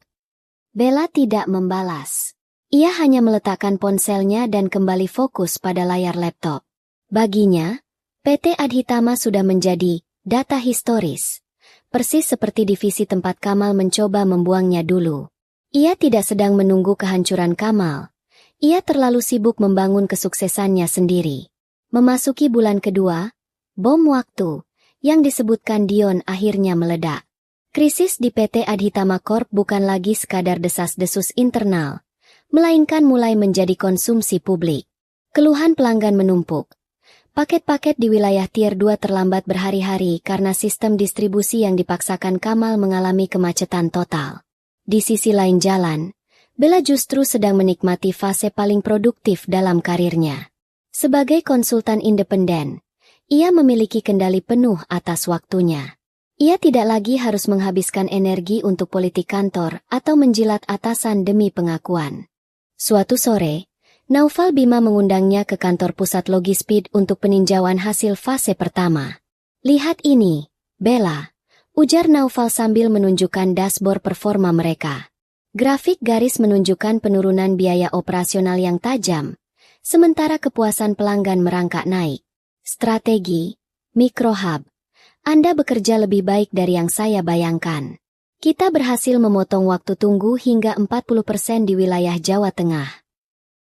Bella tidak membalas. Ia hanya meletakkan ponselnya dan kembali fokus pada layar laptop. Baginya, PT Adhitama sudah menjadi data historis, persis seperti divisi tempat Kamal mencoba membuangnya dulu. Ia tidak sedang menunggu kehancuran Kamal. Ia terlalu sibuk membangun kesuksesannya sendiri. Memasuki bulan kedua, bom waktu yang disebutkan Dion akhirnya meledak. Krisis di PT Adhitama Corp bukan lagi sekadar desas-desus internal, melainkan mulai menjadi konsumsi publik. Keluhan pelanggan menumpuk. Paket-paket di wilayah Tier 2 terlambat berhari-hari karena sistem distribusi yang dipaksakan Kamal mengalami kemacetan total. Di sisi lain jalan, Bella justru sedang menikmati fase paling produktif dalam karirnya. Sebagai konsultan independen, ia memiliki kendali penuh atas waktunya. Ia tidak lagi harus menghabiskan energi untuk politik kantor atau menjilat atasan demi pengakuan. Suatu sore, Naufal Bima mengundangnya ke kantor pusat Logispeed untuk peninjauan hasil fase pertama. Lihat ini, Bella, ujar Naufal sambil menunjukkan dashboard performa mereka. Grafik garis menunjukkan penurunan biaya operasional yang tajam, sementara kepuasan pelanggan merangkak naik. Strategi, mikrohub. Anda bekerja lebih baik dari yang saya bayangkan. Kita berhasil memotong waktu tunggu hingga 40% di wilayah Jawa Tengah.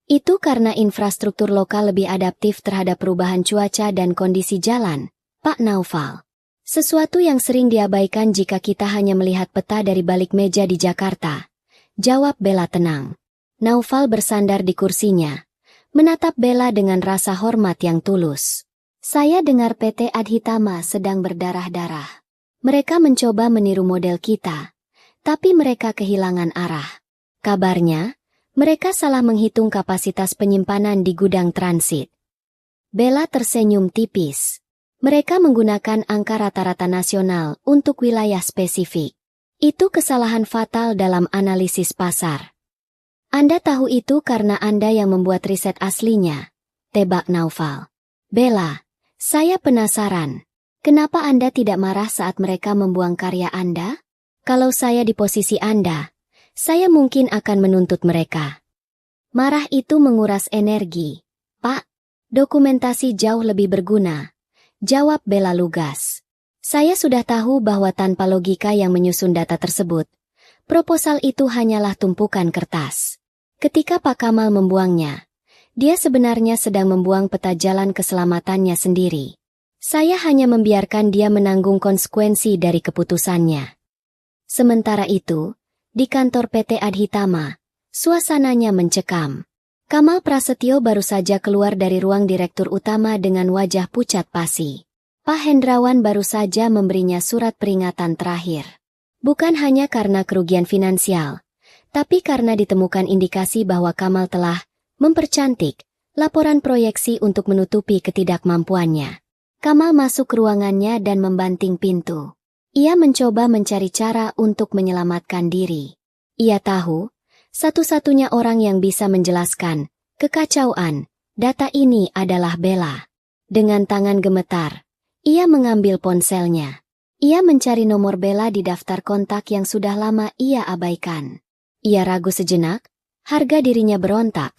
Itu karena infrastruktur lokal lebih adaptif terhadap perubahan cuaca dan kondisi jalan, Pak Naufal. Sesuatu yang sering diabaikan jika kita hanya melihat peta dari balik meja di Jakarta. Jawab Bella tenang. Naufal bersandar di kursinya, menatap Bella dengan rasa hormat yang tulus. Saya dengar PT Adhitama sedang berdarah-darah. Mereka mencoba meniru model kita, tapi mereka kehilangan arah. Kabarnya, mereka salah menghitung kapasitas penyimpanan di gudang transit. Bella tersenyum tipis. Mereka menggunakan angka rata-rata nasional untuk wilayah spesifik. Itu kesalahan fatal dalam analisis pasar. Anda tahu itu karena Anda yang membuat riset aslinya, tebak Naufal. Bella, saya penasaran. Kenapa Anda tidak marah saat mereka membuang karya Anda? Kalau saya di posisi Anda, saya mungkin akan menuntut mereka. Marah itu menguras energi. Pak, dokumentasi jauh lebih berguna. Jawab Bella lugas. Saya sudah tahu bahwa tanpa logika yang menyusun data tersebut, proposal itu hanyalah tumpukan kertas. Ketika Pak Kamal membuangnya, Dia sebenarnya sedang membuang peta jalan keselamatannya sendiri. Saya hanya membiarkan dia menanggung konsekuensi dari keputusannya. Sementara itu, di kantor PT Adhitama, suasananya mencekam. Kamal Prasetyo baru saja keluar dari ruang direktur utama dengan wajah pucat pasi. Pak Hendrawan baru saja memberinya surat peringatan terakhir. Bukan hanya karena kerugian finansial, tapi karena ditemukan indikasi bahwa Kamal telah mempercantik laporan proyeksi untuk menutupi ketidakmampuannya. Kamal masuk ke ruangannya dan membanting pintu. Ia mencoba mencari cara untuk menyelamatkan diri. Ia tahu, satu-satunya orang yang bisa menjelaskan kekacauan data ini adalah Bella. Dengan tangan gemetar, ia mengambil ponselnya. Ia mencari nomor Bella di daftar kontak yang sudah lama ia abaikan. Ia ragu sejenak, harga dirinya berontak,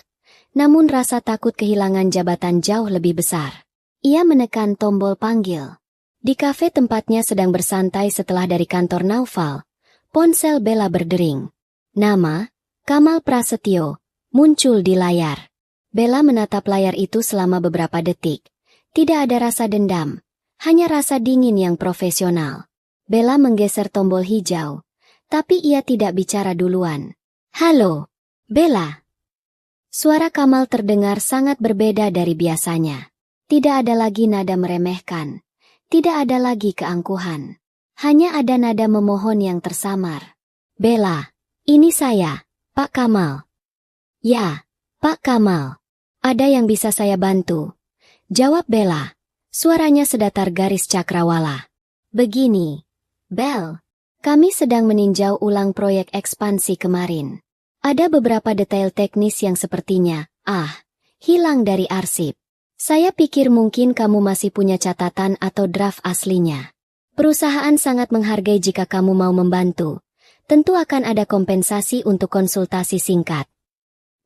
namun rasa takut kehilangan jabatan jauh lebih besar. Ia menekan tombol panggil. Di kafe tempatnya sedang bersantai setelah dari kantor Naufal, ponsel Bella berdering. Nama, Kamal Prasetyo, muncul di layar. Bella menatap layar itu selama beberapa detik. Tidak ada rasa dendam, hanya rasa dingin yang profesional. Bella menggeser tombol hijau, tapi ia tidak bicara duluan. "Halo, Bella." Suara Kamal terdengar sangat berbeda dari biasanya. Tidak ada lagi nada meremehkan. Tidak ada lagi keangkuhan. Hanya ada nada memohon yang tersamar. "Bella, ini saya, Pak Kamal." "Ya, Pak Kamal. Ada yang bisa saya bantu?" jawab Bella. Suaranya sedatar garis cakrawala. "Begini, Bel. Kami sedang meninjau ulang proyek ekspansi kemarin. Ada beberapa detail teknis yang sepertinya, hilang dari arsip. Saya pikir mungkin kamu masih punya catatan atau draft aslinya. Perusahaan sangat menghargai jika kamu mau membantu. Tentu akan ada kompensasi untuk konsultasi singkat."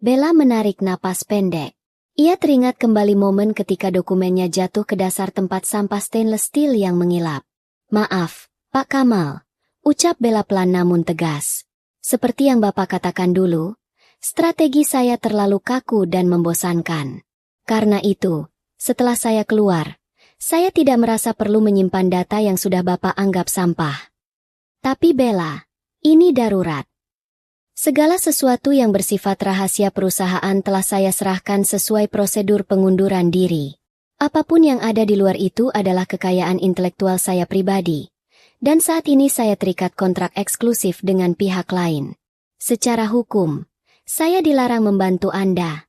Bella menarik napas pendek. Ia teringat kembali momen ketika dokumennya jatuh ke dasar tempat sampah stainless steel yang mengilap. "Maaf, Pak Kamal," ucap Bella pelan namun tegas. "Seperti yang Bapak katakan dulu, strategi saya terlalu kaku dan membosankan. Karena itu, setelah saya keluar, saya tidak merasa perlu menyimpan data yang sudah Bapak anggap sampah. Tapi Bella, ini darurat. Segala sesuatu yang bersifat rahasia perusahaan telah saya serahkan sesuai prosedur pengunduran diri. Apapun yang ada di luar itu adalah kekayaan intelektual saya pribadi. Dan saat ini saya terikat kontrak eksklusif dengan pihak lain. Secara hukum, saya dilarang membantu Anda."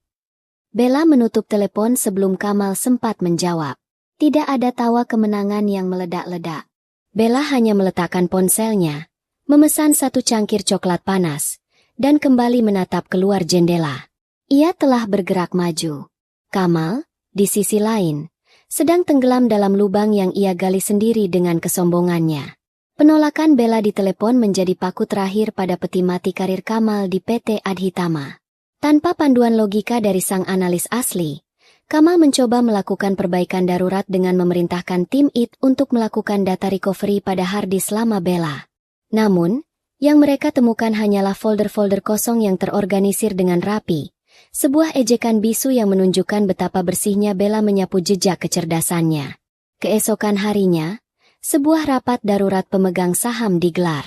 Bella menutup telepon sebelum Kamal sempat menjawab. Tidak ada tawa kemenangan yang meledak-ledak. Bella hanya meletakkan ponselnya, memesan satu cangkir coklat panas, dan kembali menatap keluar jendela. Ia telah bergerak maju. Kamal, di sisi lain, sedang tenggelam dalam lubang yang ia gali sendiri dengan kesombongannya. Penolakan Bella di telepon menjadi paku terakhir pada peti mati karir Kamal di PT Adhitama. Tanpa panduan logika dari sang analis asli, Kamal mencoba melakukan perbaikan darurat dengan memerintahkan tim IT untuk melakukan data recovery pada harddisk lama Bella. Namun, yang mereka temukan hanyalah folder-folder kosong yang terorganisir dengan rapi, sebuah ejekan bisu yang menunjukkan betapa bersihnya Bella menyapu jejak kecerdasannya. Keesokan harinya, sebuah rapat darurat pemegang saham digelar.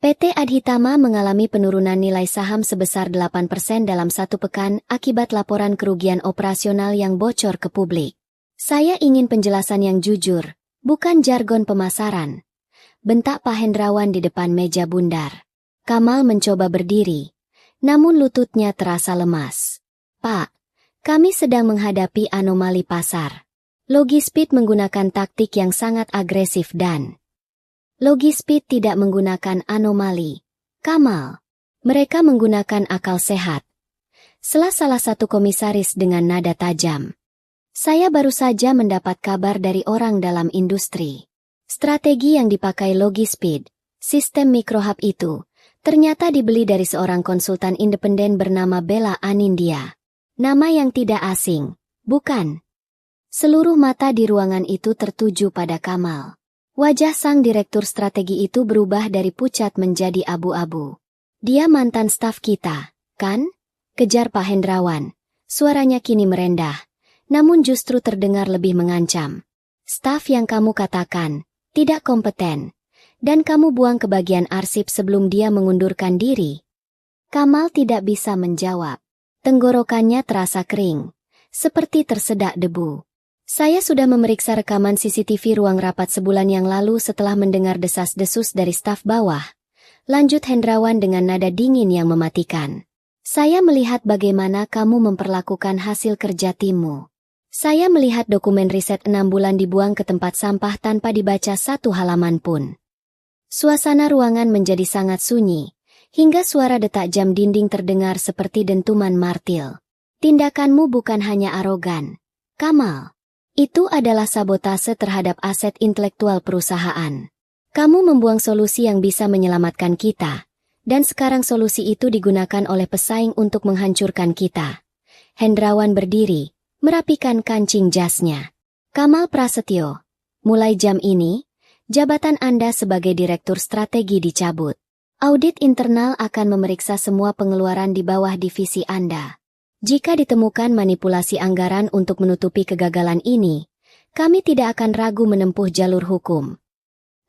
PT Adhitama mengalami penurunan nilai saham sebesar 8% dalam satu pekan akibat laporan kerugian operasional yang bocor ke publik. "Saya ingin penjelasan yang jujur, bukan jargon pemasaran," bentak Pak Hendrawan di depan meja bundar. Kamal mencoba berdiri, namun lututnya terasa lemas. "Pak, kami sedang menghadapi anomali pasar. Logispeed menggunakan taktik yang sangat agresif dan..." "Logispeed tidak menggunakan anomali, Kamal. Mereka menggunakan akal sehat," sela salah satu komisaris dengan nada tajam. "Saya baru saja mendapat kabar dari orang dalam industri. Strategi yang dipakai Logispeed, sistem microhub itu, ternyata dibeli dari seorang konsultan independen bernama Bella Anindya. Nama yang tidak asing, bukan?" Seluruh mata di ruangan itu tertuju pada Kamal. Wajah sang direktur strategi itu berubah dari pucat menjadi abu-abu. "Dia mantan staf kita, kan?" kejar Pak Hendrawan, Suaranya kini merendah, namun justru terdengar lebih mengancam. Staf yang kamu katakan tidak kompeten, dan kamu buang ke bagian arsip sebelum dia mengundurkan diri. Kamal tidak bisa menjawab. Tenggorokannya terasa kering, seperti tersedak debu. Saya sudah memeriksa rekaman CCTV ruang rapat sebulan yang lalu setelah mendengar desas-desus dari staf bawah. Lanjut Hendrawan dengan nada dingin yang mematikan. Saya melihat bagaimana kamu memperlakukan hasil kerja timmu. Saya melihat dokumen riset 6 bulan dibuang ke tempat sampah tanpa dibaca satu halaman pun. Suasana ruangan menjadi sangat sunyi, hingga suara detak jam dinding terdengar seperti dentuman martil. Tindakanmu bukan hanya arogan, Kamal. Itu adalah sabotase terhadap aset intelektual perusahaan. Kamu membuang solusi yang bisa menyelamatkan kita, dan sekarang solusi itu digunakan oleh pesaing untuk menghancurkan kita. Hendrawan berdiri, merapikan kancing jasnya. Kamal Prasetyo, mulai jam ini, jabatan Anda sebagai Direktur Strategi dicabut. Audit internal akan memeriksa semua pengeluaran di bawah divisi Anda. Jika ditemukan manipulasi anggaran untuk menutupi kegagalan ini, kami tidak akan ragu menempuh jalur hukum.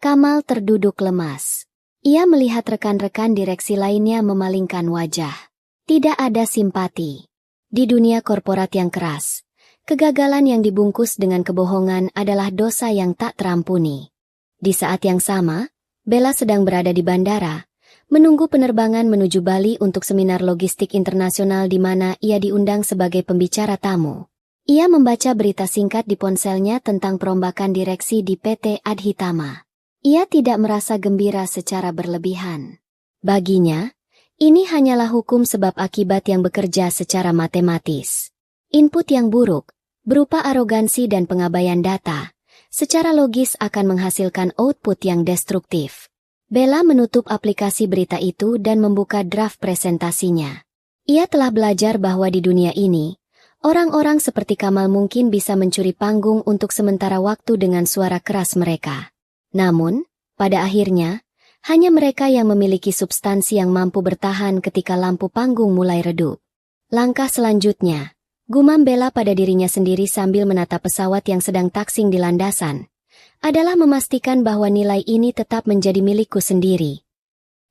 Kamal terduduk lemas. Ia melihat rekan-rekan direksi lainnya memalingkan wajah. Tidak ada simpati. Di dunia korporat yang keras, kegagalan yang dibungkus dengan kebohongan adalah dosa yang tak terampuni. Di saat yang sama, Bella sedang berada di bandara, menunggu penerbangan menuju Bali untuk seminar logistik internasional di mana ia diundang sebagai pembicara tamu. Ia membaca berita singkat di ponselnya tentang perombakan direksi di PT Adhitama. Ia tidak merasa gembira secara berlebihan. Baginya, ini hanyalah hukum sebab akibat yang bekerja secara matematis. Input yang buruk, berupa arogansi dan pengabaian data, secara logis akan menghasilkan output yang destruktif. Bella menutup aplikasi berita itu dan membuka draft presentasinya. Ia telah belajar bahwa di dunia ini, orang-orang seperti Kamal mungkin bisa mencuri panggung untuk sementara waktu dengan suara keras mereka. Namun, pada akhirnya, hanya mereka yang memiliki substansi yang mampu bertahan ketika lampu panggung mulai redup. Langkah selanjutnya, gumam Bella pada dirinya sendiri sambil menatap pesawat yang sedang taksing di landasan, adalah memastikan bahwa nilai ini tetap menjadi milikku sendiri.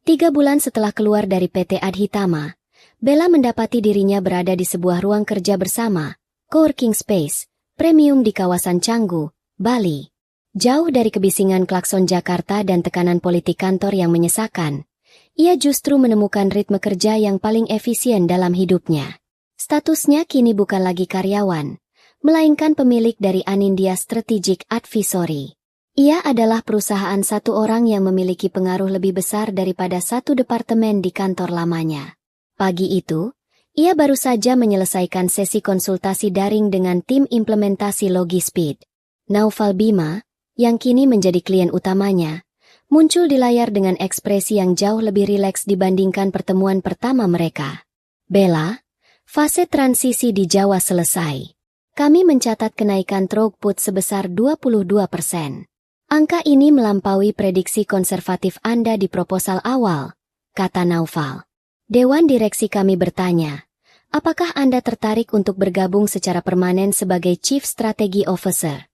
3 bulan setelah keluar dari PT Adhitama, Bella mendapati dirinya berada di sebuah ruang kerja bersama, coworking space, premium di kawasan Canggu, Bali. Jauh dari kebisingan klakson Jakarta dan tekanan politik kantor yang menyesakan, ia justru menemukan ritme kerja yang paling efisien dalam hidupnya. Statusnya kini bukan lagi karyawan, melainkan pemilik dari Anindya Strategic Advisory. Ia adalah perusahaan satu orang yang memiliki pengaruh lebih besar daripada satu departemen di kantor lamanya. Pagi itu, ia baru saja menyelesaikan sesi konsultasi daring dengan tim implementasi Logispeed. Naufal Bima, yang kini menjadi klien utamanya, muncul di layar dengan ekspresi yang jauh lebih rileks dibandingkan pertemuan pertama mereka. Bella, fase transisi di Jawa selesai. Kami mencatat kenaikan throughput sebesar 22%. Angka ini melampaui prediksi konservatif Anda di proposal awal, kata Naufal. Dewan direksi kami bertanya, apakah Anda tertarik untuk bergabung secara permanen sebagai Chief Strategy Officer?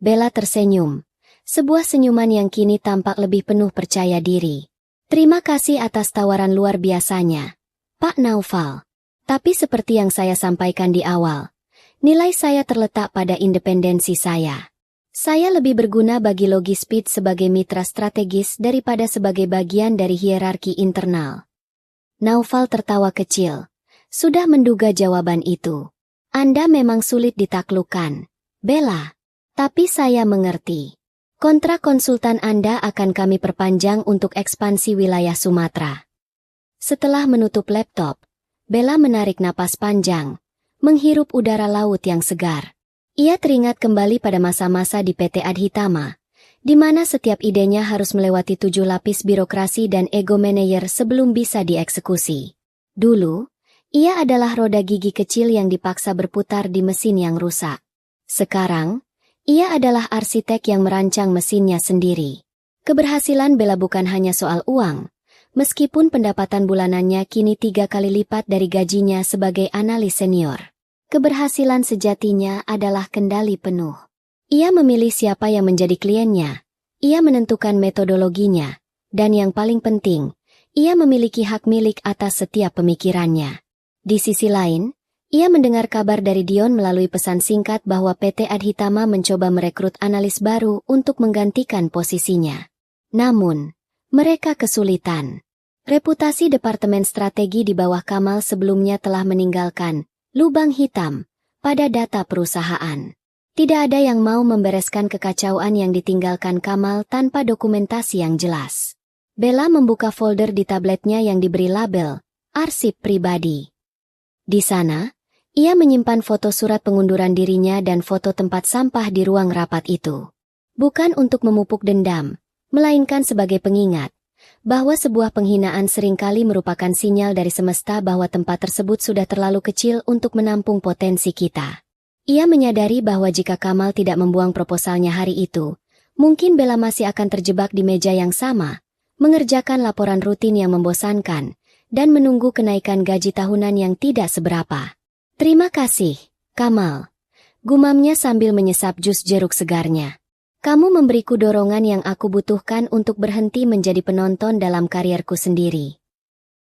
Bella tersenyum, sebuah senyuman yang kini tampak lebih penuh percaya diri. Terima kasih atas tawaran luar biasanya, Pak Naufal. Tapi seperti yang saya sampaikan di awal, nilai saya terletak pada independensi saya. Saya lebih berguna bagi Logispeed sebagai mitra strategis daripada sebagai bagian dari hierarki internal. Naufal tertawa kecil. Sudah menduga jawaban itu. Anda memang sulit ditaklukkan, Bella. Tapi saya mengerti. Kontrak konsultan Anda akan kami perpanjang untuk ekspansi wilayah Sumatera. Setelah menutup laptop, Bella menarik napas panjang, menghirup udara laut yang segar. Ia teringat kembali pada masa-masa di PT Adhitama, di mana setiap idenya harus melewati 7 lapis birokrasi dan ego manajer sebelum bisa dieksekusi. Dulu, ia adalah roda gigi kecil yang dipaksa berputar di mesin yang rusak. Sekarang, ia adalah arsitek yang merancang mesinnya sendiri. Keberhasilan Bella bukan hanya soal uang, meskipun pendapatan bulanannya kini 3 kali lipat dari gajinya sebagai analis senior. Keberhasilan sejatinya adalah kendali penuh. Ia memilih siapa yang menjadi kliennya, ia menentukan metodologinya, dan yang paling penting, ia memiliki hak milik atas setiap pemikirannya. Di sisi lain, ia mendengar kabar dari Dion melalui pesan singkat bahwa PT Adhitama mencoba merekrut analis baru untuk menggantikan posisinya. Namun, mereka kesulitan. Reputasi Departemen Strategi di bawah Kamal sebelumnya telah meninggalkan lubang hitam pada data perusahaan. Tidak ada yang mau membereskan kekacauan yang ditinggalkan Kamal tanpa dokumentasi yang jelas. Bella membuka folder di tabletnya yang diberi label arsip pribadi. Di sana, ia menyimpan foto surat pengunduran dirinya dan foto tempat sampah di ruang rapat itu. Bukan untuk memupuk dendam, melainkan sebagai pengingat bahwa sebuah penghinaan seringkali merupakan sinyal dari semesta bahwa tempat tersebut sudah terlalu kecil untuk menampung potensi kita. Ia menyadari bahwa jika Kamal tidak membuang proposalnya hari itu, mungkin Bella masih akan terjebak di meja yang sama, mengerjakan laporan rutin yang membosankan, dan menunggu kenaikan gaji tahunan yang tidak seberapa. Terima kasih, Kamal. Gumamnya sambil menyesap jus jeruk segarnya. Kamu memberiku dorongan yang aku butuhkan untuk berhenti menjadi penonton dalam karierku sendiri.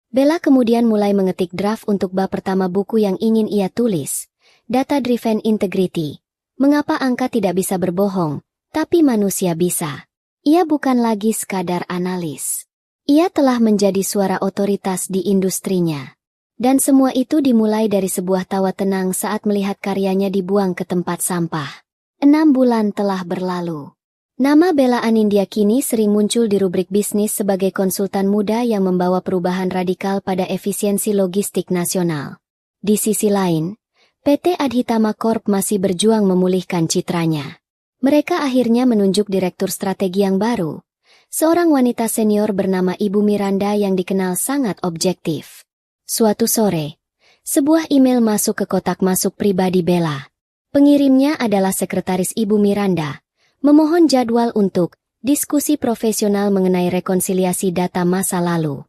Bella kemudian mulai mengetik draft untuk bab pertama buku yang ingin ia tulis, Data Driven Integrity. Mengapa angka tidak bisa berbohong, tapi manusia bisa? Ia bukan lagi sekadar analis. Ia telah menjadi suara otoritas di industrinya. Dan semua itu dimulai dari sebuah tawa tenang saat melihat karyanya dibuang ke tempat sampah. 6 bulan telah berlalu. Nama Bella Anindya kini sering muncul di rubrik bisnis sebagai konsultan muda yang membawa perubahan radikal pada efisiensi logistik nasional. Di sisi lain, PT Adhitama Corp masih berjuang memulihkan citranya. Mereka akhirnya menunjuk direktur strategi yang baru, seorang wanita senior bernama Ibu Miranda yang dikenal sangat objektif. Suatu sore, sebuah email masuk ke kotak masuk pribadi Bella. Pengirimnya adalah sekretaris Ibu Miranda, memohon jadwal untuk diskusi profesional mengenai rekonsiliasi data masa lalu.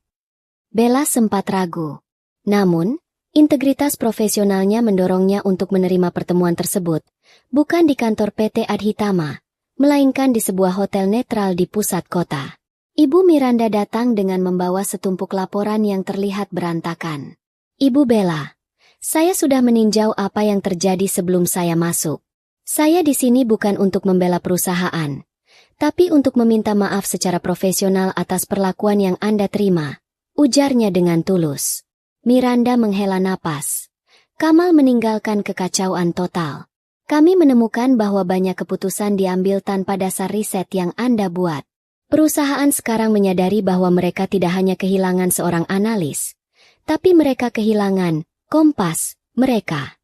Bella sempat ragu. Namun, integritas profesionalnya mendorongnya untuk menerima pertemuan tersebut, bukan di kantor PT Adhitama, melainkan di sebuah hotel netral di pusat kota. Ibu Miranda datang dengan membawa setumpuk laporan yang terlihat berantakan. Ibu Bella, saya sudah meninjau apa yang terjadi sebelum saya masuk. Saya di sini bukan untuk membela perusahaan, tapi untuk meminta maaf secara profesional atas perlakuan yang Anda terima, ujarnya dengan tulus. Miranda menghela napas. Kamal meninggalkan kekacauan total. Kami menemukan bahwa banyak keputusan diambil tanpa dasar riset yang Anda buat. Perusahaan sekarang menyadari bahwa mereka tidak hanya kehilangan seorang analis, tapi mereka kehilangan kompas mereka.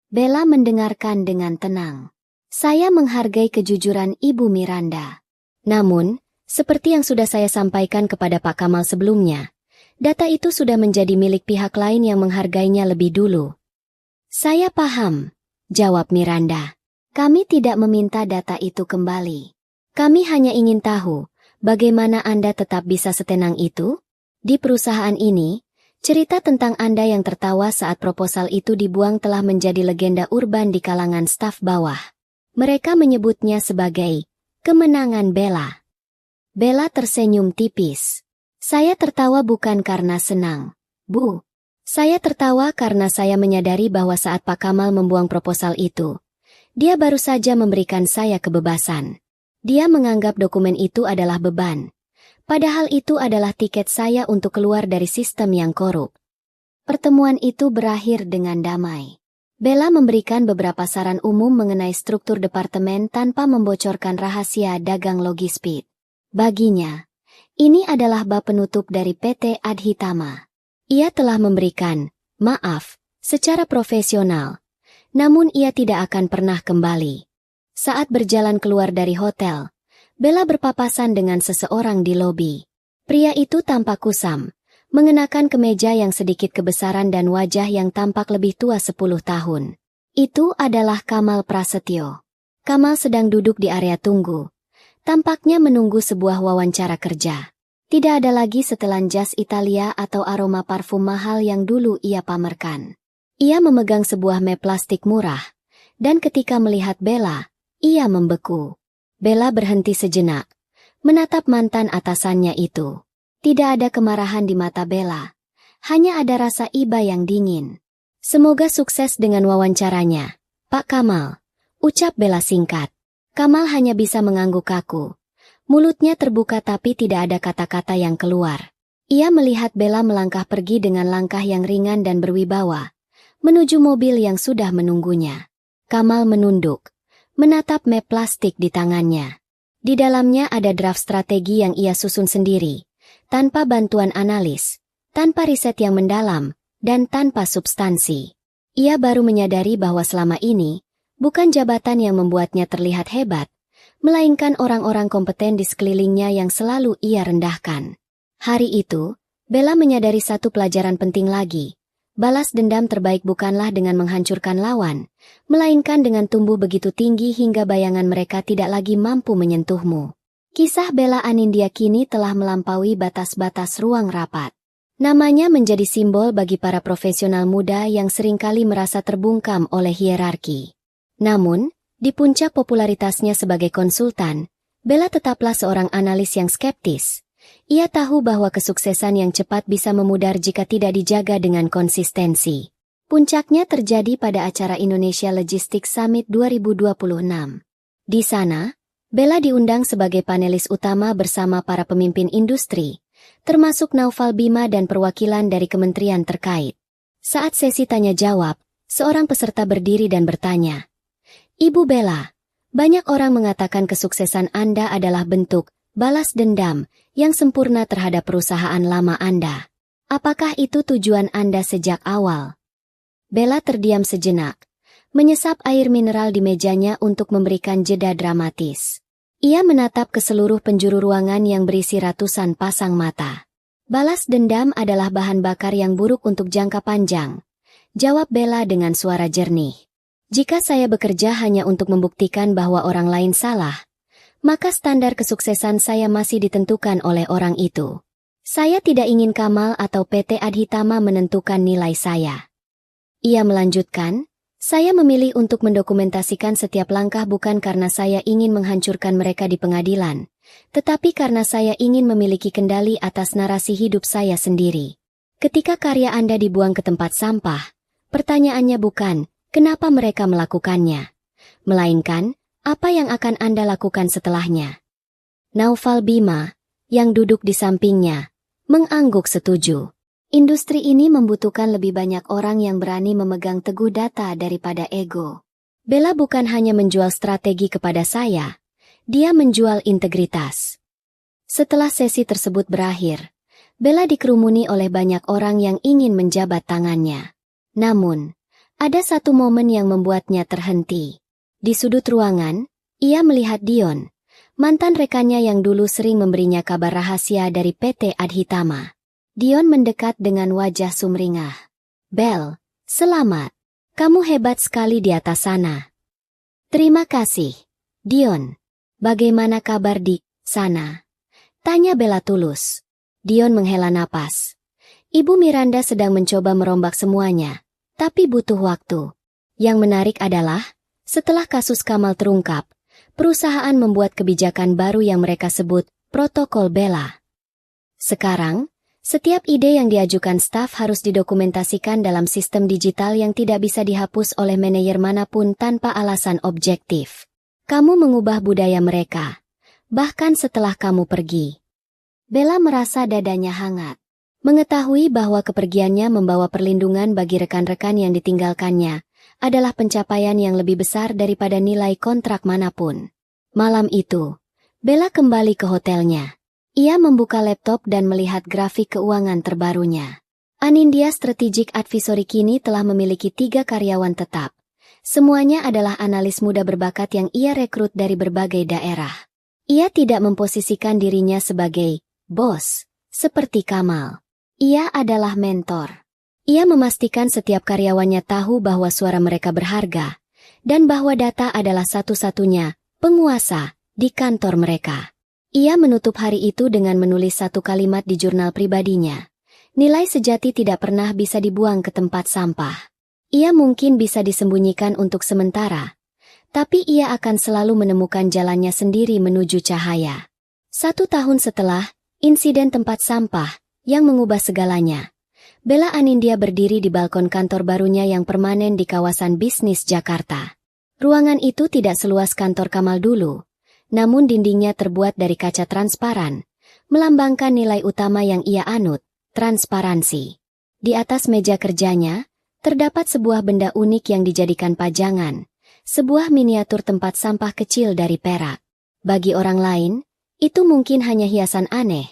Bella mendengarkan dengan tenang. Saya menghargai kejujuran Ibu Miranda. Namun, seperti yang sudah saya sampaikan kepada Pak Kamal sebelumnya, data itu sudah menjadi milik pihak lain yang menghargainya lebih dulu. Saya paham, jawab Miranda. Kami tidak meminta data itu kembali. Kami hanya ingin tahu, bagaimana Anda tetap bisa setenang itu? Di perusahaan ini, cerita tentang Anda yang tertawa saat proposal itu dibuang telah menjadi legenda urban di kalangan staf bawah. Mereka menyebutnya sebagai kemenangan Bella. Bella tersenyum tipis. Saya tertawa bukan karena senang, Bu. Saya tertawa karena saya menyadari bahwa saat Pak Kamal membuang proposal itu, dia baru saja memberikan saya kebebasan. Dia menganggap dokumen itu adalah beban. Padahal itu adalah tiket saya untuk keluar dari sistem yang korup. Pertemuan itu berakhir dengan damai. Bella memberikan beberapa saran umum mengenai struktur departemen tanpa membocorkan rahasia dagang logistik. Baginya, ini adalah bab penutup dari PT Adhitama. Ia telah memberikan maaf secara profesional, namun ia tidak akan pernah kembali. Saat berjalan keluar dari hotel, Bella berpapasan dengan seseorang di lobi. Pria itu tampak kusam, mengenakan kemeja yang sedikit kebesaran dan wajah yang tampak lebih tua 10 tahun. Itu adalah Kamal Prasetyo. Kamal sedang duduk di area tunggu. Tampaknya menunggu sebuah wawancara kerja. Tidak ada lagi setelan jas Italia atau aroma parfum mahal yang dulu ia pamerkan. Ia memegang sebuah map plastik murah, dan ketika melihat Bella, ia membeku. Bella berhenti sejenak, menatap mantan atasannya itu. Tidak ada kemarahan di mata Bella, hanya ada rasa iba yang dingin. Semoga sukses dengan wawancaranya, Pak Kamal, ucap Bella singkat. Kamal hanya bisa mengangguk kaku. Mulutnya terbuka tapi tidak ada kata-kata yang keluar. Ia melihat Bella melangkah pergi dengan langkah yang ringan dan berwibawa, menuju mobil yang sudah menunggunya. Kamal menunduk, menatap map plastik di tangannya. Di dalamnya ada draft strategi yang ia susun sendiri, tanpa bantuan analis, tanpa riset yang mendalam, dan tanpa substansi. Ia baru menyadari bahwa selama ini, bukan jabatan yang membuatnya terlihat hebat, melainkan orang-orang kompeten di sekelilingnya yang selalu ia rendahkan. Hari itu, Bella menyadari satu pelajaran penting lagi. Balas dendam terbaik bukanlah dengan menghancurkan lawan, melainkan dengan tumbuh begitu tinggi hingga bayangan mereka tidak lagi mampu menyentuhmu. Kisah Bella Anindya kini telah melampaui batas-batas ruang rapat. Namanya menjadi simbol bagi para profesional muda yang seringkali merasa terbungkam oleh hierarki. Namun, di puncak popularitasnya sebagai konsultan, Bella tetaplah seorang analis yang skeptis. Ia tahu bahwa kesuksesan yang cepat bisa memudar jika tidak dijaga dengan konsistensi. Puncaknya terjadi pada acara Indonesia Logistics Summit 2026. Di sana, Bella diundang sebagai panelis utama bersama para pemimpin industri, termasuk Naufal Bima dan perwakilan dari kementerian terkait. Saat sesi tanya-jawab, seorang peserta berdiri dan bertanya, "Ibu Bella, banyak orang mengatakan kesuksesan Anda adalah bentuk balas dendam yang sempurna terhadap perusahaan lama Anda. Apakah itu tujuan Anda sejak awal?" Bella terdiam sejenak, menyesap air mineral di mejanya untuk memberikan jeda dramatis. Ia menatap ke seluruh penjuru ruangan yang berisi ratusan pasang mata. "Balas dendam adalah bahan bakar yang buruk untuk jangka panjang," jawab Bella dengan suara jernih. "Jika saya bekerja hanya untuk membuktikan bahwa orang lain salah, maka standar kesuksesan saya masih ditentukan oleh orang itu. Saya tidak ingin Kamal atau PT Adhitama menentukan nilai saya." Ia melanjutkan, "Saya memilih untuk mendokumentasikan setiap langkah bukan karena saya ingin menghancurkan mereka di pengadilan, tetapi karena saya ingin memiliki kendali atas narasi hidup saya sendiri. Ketika karya Anda dibuang ke tempat sampah, pertanyaannya bukan, kenapa mereka melakukannya, melainkan, apa yang akan Anda lakukan setelahnya?" Naufal Bima, yang duduk di sampingnya, mengangguk setuju. Industri ini membutuhkan lebih banyak orang yang berani memegang teguh data daripada ego. Bella bukan hanya menjual strategi kepada saya, dia menjual integritas. Setelah sesi tersebut berakhir, Bella dikerumuni oleh banyak orang yang ingin menjabat tangannya. Namun, ada satu momen yang membuatnya terhenti. Di sudut ruangan, ia melihat Dion, mantan rekannya yang dulu sering memberinya kabar rahasia dari PT Adhitama. Dion mendekat dengan wajah sumringah. "Bel, selamat. Kamu hebat sekali di atas sana." "Terima kasih, Dion. Bagaimana kabar di sana?" tanya Bella tulus. Dion menghela napas. "Ibu Miranda sedang mencoba merombak semuanya, tapi butuh waktu. Yang menarik adalah, setelah kasus Kamal terungkap, perusahaan membuat kebijakan baru yang mereka sebut Protokol Bella. Sekarang, setiap ide yang diajukan staf harus didokumentasikan dalam sistem digital yang tidak bisa dihapus oleh manajer manapun tanpa alasan objektif. Kamu mengubah budaya mereka, bahkan setelah kamu pergi." Bella merasa dadanya hangat. Mengetahui bahwa kepergiannya membawa perlindungan bagi rekan-rekan yang ditinggalkannya adalah pencapaian yang lebih besar daripada nilai kontrak manapun. Malam itu, Bella kembali ke hotelnya. Ia membuka laptop dan melihat grafik keuangan terbarunya. Anindya Strategic Advisory kini telah memiliki 3 karyawan tetap. Semuanya adalah analis muda berbakat yang ia rekrut dari berbagai daerah. Ia tidak memposisikan dirinya sebagai bos, seperti Kamal. Ia adalah mentor. Ia memastikan setiap karyawannya tahu bahwa suara mereka berharga, dan bahwa data adalah satu-satunya penguasa di kantor mereka. Ia menutup hari itu dengan menulis satu kalimat di jurnal pribadinya. Nilai sejati tidak pernah bisa dibuang ke tempat sampah. Ia mungkin bisa disembunyikan untuk sementara, tapi ia akan selalu menemukan jalannya sendiri menuju cahaya. 1 tahun setelah insiden tempat sampah yang mengubah segalanya, Bella Anindya berdiri di balkon kantor barunya yang permanen di kawasan bisnis Jakarta. Ruangan itu tidak seluas kantor Kamal dulu, namun dindingnya terbuat dari kaca transparan, melambangkan nilai utama yang ia anut, transparansi. Di atas meja kerjanya, terdapat sebuah benda unik yang dijadikan pajangan, sebuah miniatur tempat sampah kecil dari perak. Bagi orang lain, itu mungkin hanya hiasan aneh,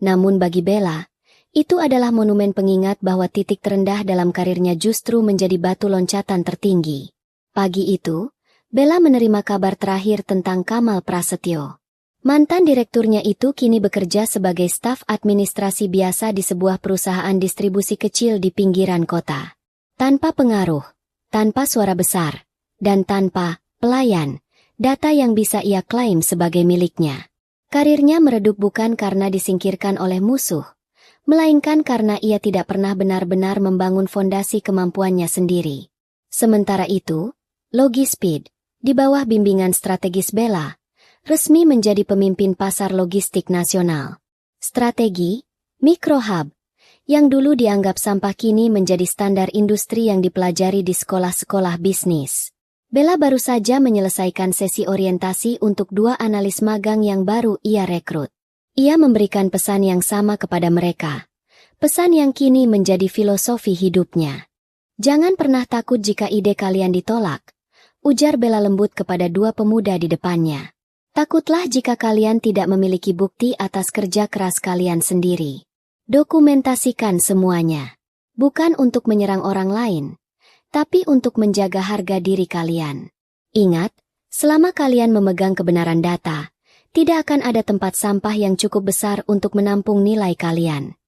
namun bagi Bella, itu adalah monumen pengingat bahwa titik terendah dalam karirnya justru menjadi batu loncatan tertinggi. Pagi itu, Bella menerima kabar terakhir tentang Kamal Prasetyo. Mantan direkturnya itu kini bekerja sebagai staf administrasi biasa di sebuah perusahaan distribusi kecil di pinggiran kota. Tanpa pengaruh, tanpa suara besar, dan tanpa pelayan, data yang bisa ia klaim sebagai miliknya. Karirnya meredup bukan karena disingkirkan oleh musuh, melainkan karena ia tidak pernah benar-benar membangun fondasi kemampuannya sendiri. Sementara itu, Logispeed, di bawah bimbingan strategis Bella, resmi menjadi pemimpin pasar logistik nasional. Strategi, Microhub, yang dulu dianggap sampah kini menjadi standar industri yang dipelajari di sekolah-sekolah bisnis. Bella baru saja menyelesaikan sesi orientasi untuk 2 analis magang yang baru ia rekrut. Ia memberikan pesan yang sama kepada mereka. Pesan yang kini menjadi filosofi hidupnya. Jangan pernah takut jika ide kalian ditolak, ujar Bella lembut kepada 2 pemuda di depannya. Takutlah jika kalian tidak memiliki bukti atas kerja keras kalian sendiri. Dokumentasikan semuanya. Bukan untuk menyerang orang lain, tapi untuk menjaga harga diri kalian. Ingat, selama kalian memegang kebenaran data, tidak akan ada tempat sampah yang cukup besar untuk menampung nilai kalian.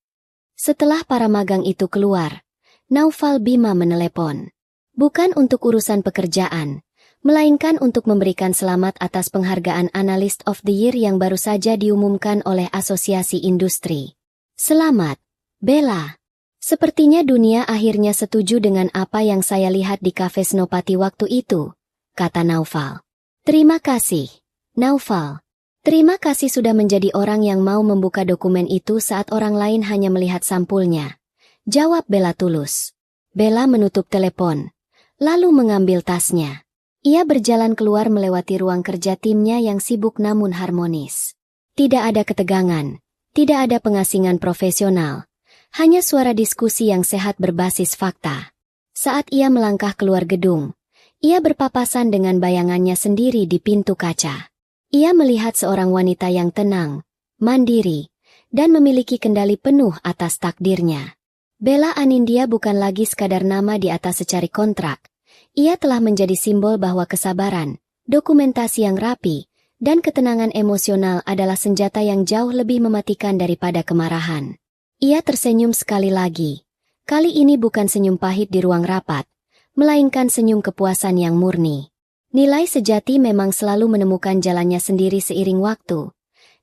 Setelah para magang itu keluar, Naufal Bima menelepon. Bukan untuk urusan pekerjaan, melainkan untuk memberikan selamat atas penghargaan Analyst of the Year yang baru saja diumumkan oleh Asosiasi Industri. Selamat, Bella. Sepertinya dunia akhirnya setuju dengan apa yang saya lihat di kafe Senopati waktu itu, kata Naufal. Terima kasih, Naufal. Terima kasih sudah menjadi orang yang mau membuka dokumen itu saat orang lain hanya melihat sampulnya, jawab Bella tulus. Bella menutup telepon, lalu mengambil tasnya. Ia berjalan keluar melewati ruang kerja timnya yang sibuk namun harmonis. Tidak ada ketegangan. Tidak ada pengasingan profesional, hanya suara diskusi yang sehat berbasis fakta. Saat ia melangkah keluar gedung, ia berpapasan dengan bayangannya sendiri di pintu kaca. Ia melihat seorang wanita yang tenang, mandiri, dan memiliki kendali penuh atas takdirnya. Bella Anindya bukan lagi sekadar nama di atas secari kontrak. Ia telah menjadi simbol bahwa kesabaran, dokumentasi yang rapi, dan ketenangan emosional adalah senjata yang jauh lebih mematikan daripada kemarahan. Ia tersenyum sekali lagi. Kali ini bukan senyum pahit di ruang rapat, melainkan senyum kepuasan yang murni. Nilai sejati memang selalu menemukan jalannya sendiri seiring waktu,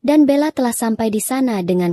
dan Bella telah sampai di sana dengan